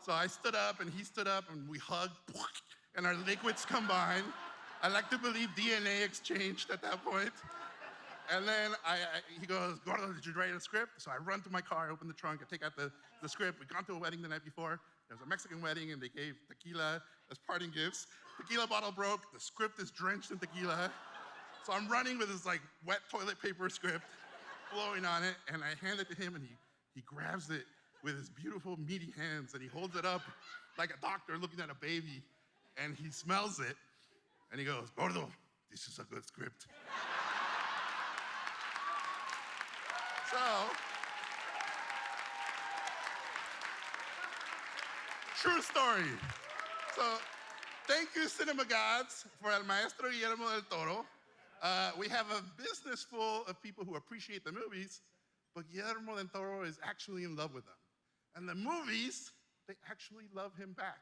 So I stood up and he stood up and we hugged and our liquids combined. I like to believe DNA exchanged at that point. And then he goes, Gordo, did you write a script? So I run to my car, I open the trunk, I take out the script. We'd gone to a wedding the night before. There was a Mexican wedding and they gave tequila as parting gifts. Tequila bottle broke, the script is drenched in tequila. So I'm running with this like wet toilet paper script, blowing on it, and I hand it to him and he grabs it with his beautiful meaty hands and he holds it up like a doctor looking at a baby and he smells it and he goes, Gordo, this is a good script. So, true story. So, thank you, cinema gods, for El Maestro Guillermo del Toro. We have a business full of people who appreciate the movies, but Guillermo del Toro is actually in love with them. And the movies, they actually love him back.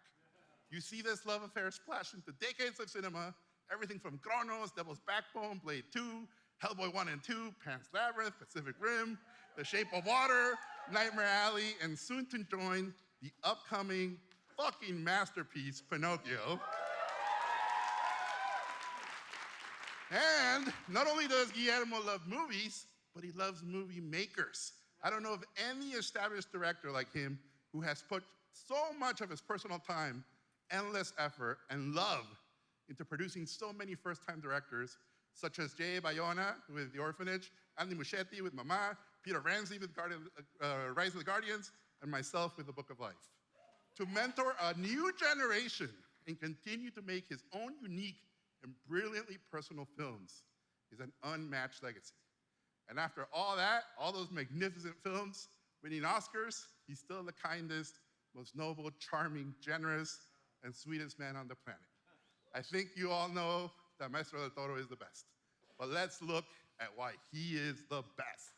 You see this love affair splash into decades of cinema, everything from Kronos, Devil's Backbone, Blade 2, Hellboy 1 and 2, Pan's Labyrinth, Pacific Rim, The Shape of Water, Nightmare Alley, and soon to join the upcoming fucking masterpiece, Pinocchio. And not only does Guillermo love movies, but he loves movie makers. I don't know of any established director like him who has put so much of his personal time, endless effort, and love into producing so many first-time directors, such as J.A. Bayona with The Orphanage, Andy Muschietti with Mama, Peter Ramsey with Rise of the Guardians, and myself with The Book of Life. To mentor a new generation and continue to make his own unique and brilliantly personal films is an unmatched legacy. And after all that, all those magnificent films, winning Oscars, he's still the kindest, most noble, charming, generous, and sweetest man on the planet. I think you all know that Maestro del Toro is the best. But let's look at why he is the best.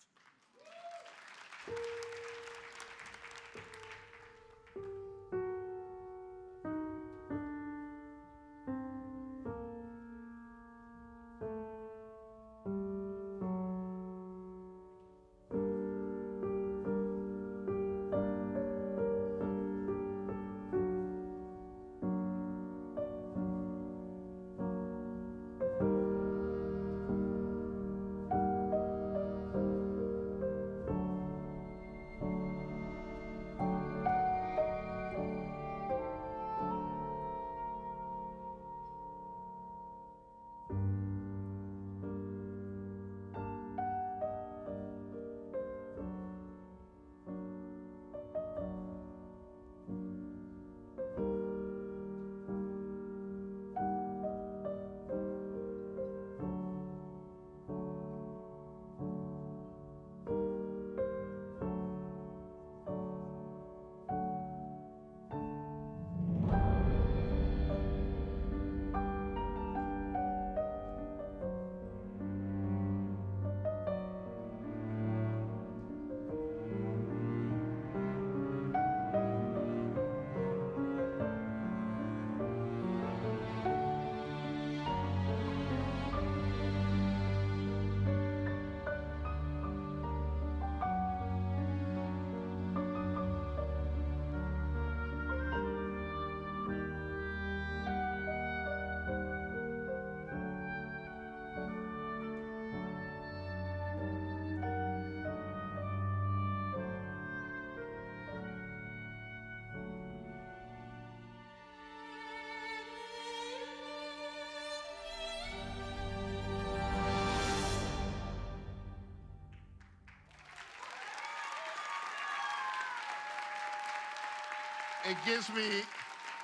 It gives me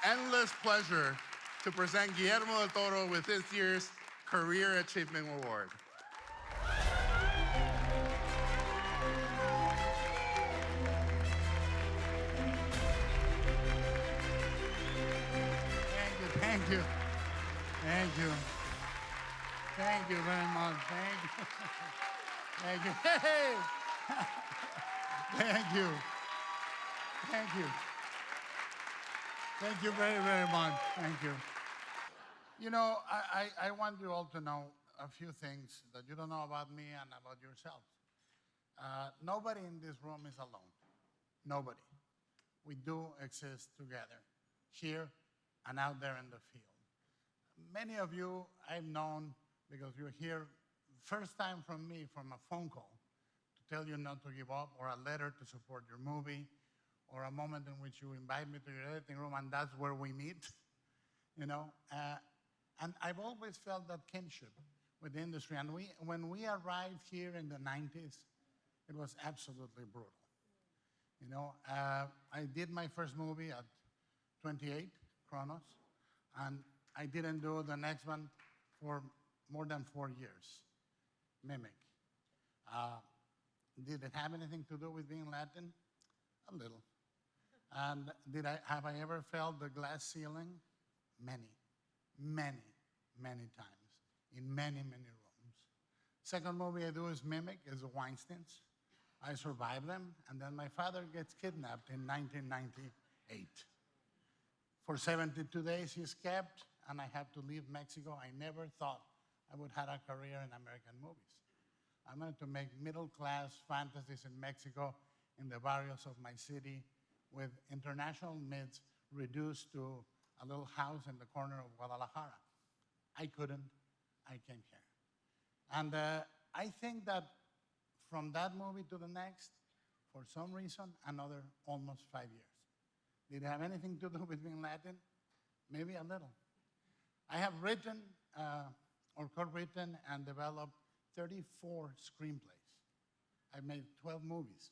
endless pleasure to present Guillermo del Toro with this year's Career Achievement Award. Thank you. Thank you. Thank you very much. Thank you. Thank you. Hey! Thank you. Thank you. Thank you very, very much. Thank you. You know, I want you all to know a few things that you don't know about me and about yourselves. Nobody in this room is alone. Nobody. We do exist together, here and out there in the field. Many of you I've known because you're here first time from me from a phone call to tell you not to give up, or a letter to support your movie, or a moment in which you invite me to your editing room and that's where we meet, you know. And I've always felt that kinship with the industry. And when we arrived here in the 90s, it was absolutely brutal. You know, I did my first movie at 28, Kronos, and I didn't do the next one for more than 4 years, Mimic. Did it have anything to do with being Latin? A little. And have I ever felt the glass ceiling? Many, many, many times, in many, many rooms. Second movie I do is Mimic, is the Weinsteins. I survive them, and then my father gets kidnapped in 1998. For 72 days he's kept, and I have to leave Mexico. I never thought I would have a career in American movies. I wanted to make middle-class fantasies in Mexico, in the barrios of my city, with international mids reduced to a little house in the corner of Guadalajara. I couldn't, I came here. And I think that from that movie to the next, for some reason, another almost 5 years. Did it have anything to do with being Latin? Maybe a little. I have written or co-written and developed 34 screenplays. I've made 12 movies,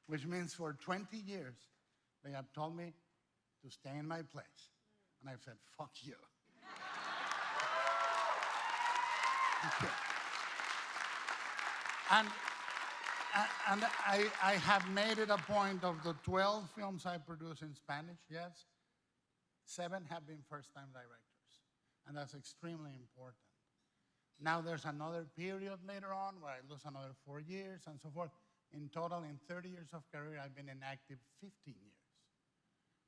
which means for 20 years, they have told me to stay in my place. And I've said, fuck you. And I have made it a point of the 12 films I produce in Spanish, yes, 7 have been first-time directors, and that's extremely important. Now there's another period later on where I lose another 4 years and so forth. In total, in 30 years of career, I've been inactive 15 years.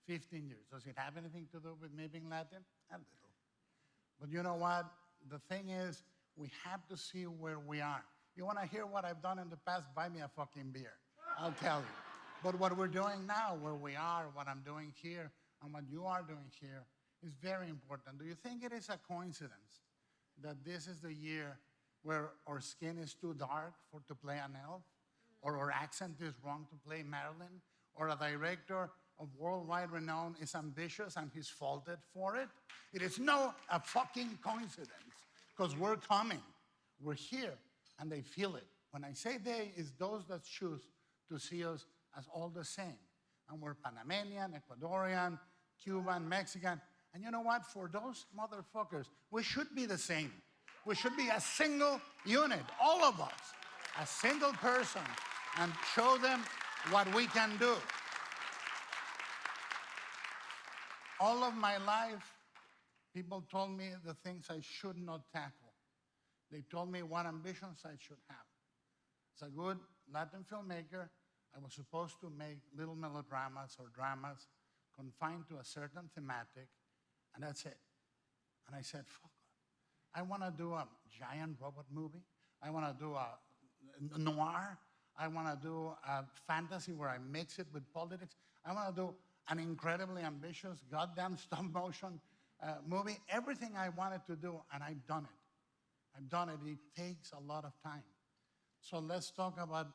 15 years. Does it have anything to do with me being Latin? A little. But you know what? The thing is, we have to see where we are. You want to hear what I've done in the past? Buy me a fucking beer. I'll tell you. But what we're doing now, where we are, what I'm doing here, and what you are doing here is very important. Do you think it is a coincidence that this is the year where our skin is too dark to play an elf? Or our accent is wrong to play Marilyn? Or a director of worldwide renown is ambitious and he's faulted for it? It is no a fucking coincidence, because we're coming. We're here, and they feel it. When I say they, it's those that choose to see us as all the same. And we're Panamanian, Ecuadorian, Cuban, Mexican. And you know what? For those motherfuckers, we should be the same. We should be a single unit, all of us, a single person, and show them what we can do. All of my life, people told me the things I should not tackle. They told me what ambitions I should have. As a good Latin filmmaker, I was supposed to make little melodramas or dramas confined to a certain thematic, and that's it. And I said, fuck it. I want to do a giant robot movie. I want to do a noir. I want to do a fantasy where I mix it with politics. I want to do an incredibly ambitious, goddamn stop-motion movie. Everything I wanted to do, and I've done it. I've done it. It takes a lot of time. So let's talk about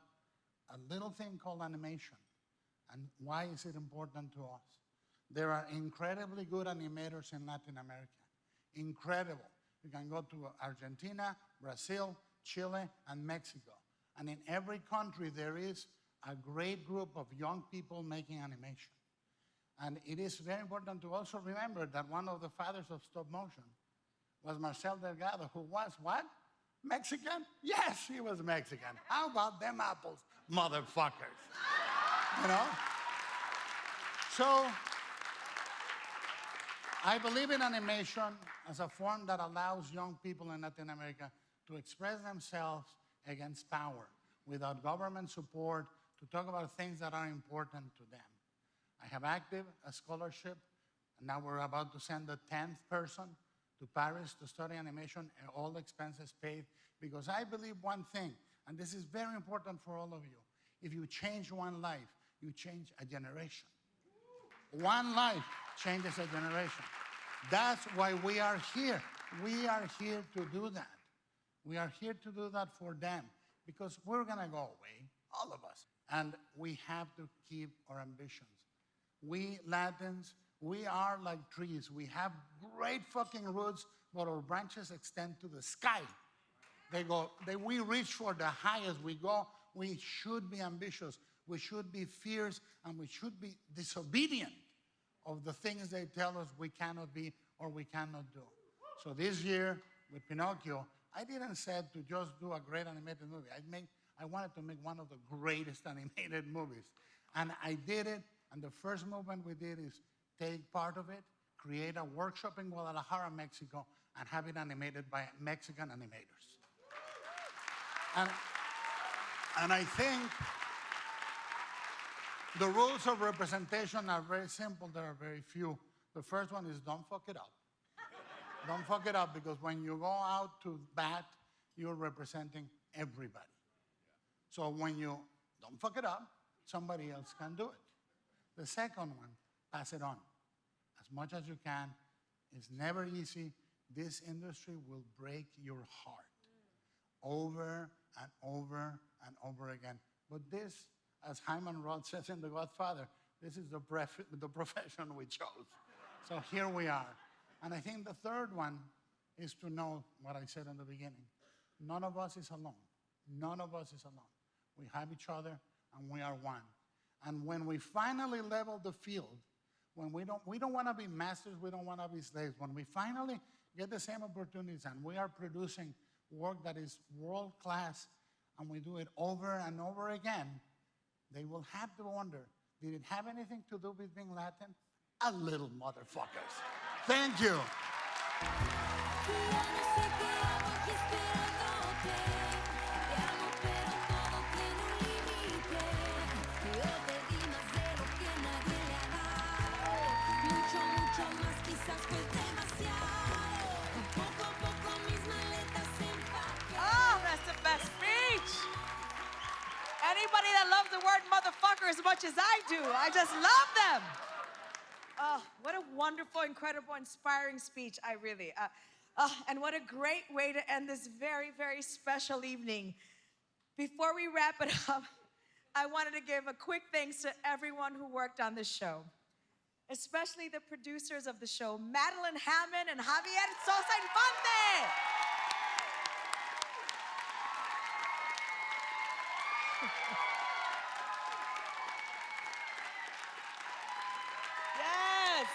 a little thing called animation, and why is it important to us? There are incredibly good animators in Latin America. Incredible. You can go to Argentina, Brazil, Chile, and Mexico. And in every country, there is a great group of young people making animation. And it is very important to also remember that one of the fathers of stop motion was Marcel Delgado, who was what? Mexican? Yes, he was Mexican. How about them apples, motherfuckers? You know? So, I believe in animation as a form that allows young people in Latin America to express themselves against power without government support, to talk about things that are important to them. I have active a scholarship, and now we're about to send the 10th person to Paris to study animation, and all expenses paid, because I believe one thing, and this is very important for all of you. If you change one life, you change a generation. One life changes a generation. That's why we are here. We are here to do that. We are here to do that for them, because we're gonna go away, all of us. And we have to keep our ambitions. We Latins, we are like trees. We have great fucking roots, but our branches extend to the sky. We reach for the highest we go. We should be ambitious. We should be fierce, and we should be disobedient of the things they tell us we cannot be or we cannot do. So this year, with Pinocchio, I didn't say to just do a great animated movie. I wanted to make one of the greatest animated movies. And I did it, and the first movement we did is take part of it, create a workshop in Guadalajara, Mexico, and have it animated by Mexican animators. And I think the rules of representation are very simple. There are very few. The first one is don't fuck it up. Don't fuck it up, because when you go out to bat, you're representing everybody. So when you don't fuck it up, somebody else can do it. The second one, pass it on. As much as you can. It's never easy. This industry will break your heart over and over and over again. But this, as Hyman Roth says in The Godfather, this is the profession we chose. So here we are. And I think the third one is to know what I said in the beginning. None of us is alone. None of us is alone. We have each other, and we are one. And when we finally level the field, when we don't want to be masters, we don't want to be slaves. When we finally get the same opportunities and we are producing work that is world-class, and we do it over and over again, they will have to wonder, did it have anything to do with being Latin? A little, motherfuckers. Thank you. Oh, that's the best speech. Anybody that loves the word motherfucker as much as I do, I just love them. Oh, what a wonderful, incredible, inspiring speech. I really, and what a great way to end this very, very special evening. Before we wrap it up, I wanted to give a quick thanks to everyone who worked on this show, especially the producers of the show, Madeline Hammond and Javier Sosa Infante. Yes.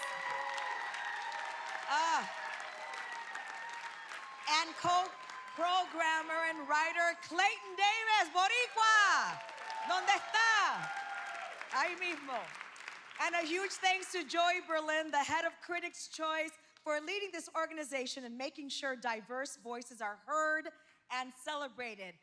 And co-programmer and writer Clayton Davis, Boricua. ¿Dónde está? Ahí mismo. And a huge thanks to Joey Berlin, the head of Critics' Choice, for leading this organization and making sure diverse voices are heard and celebrated.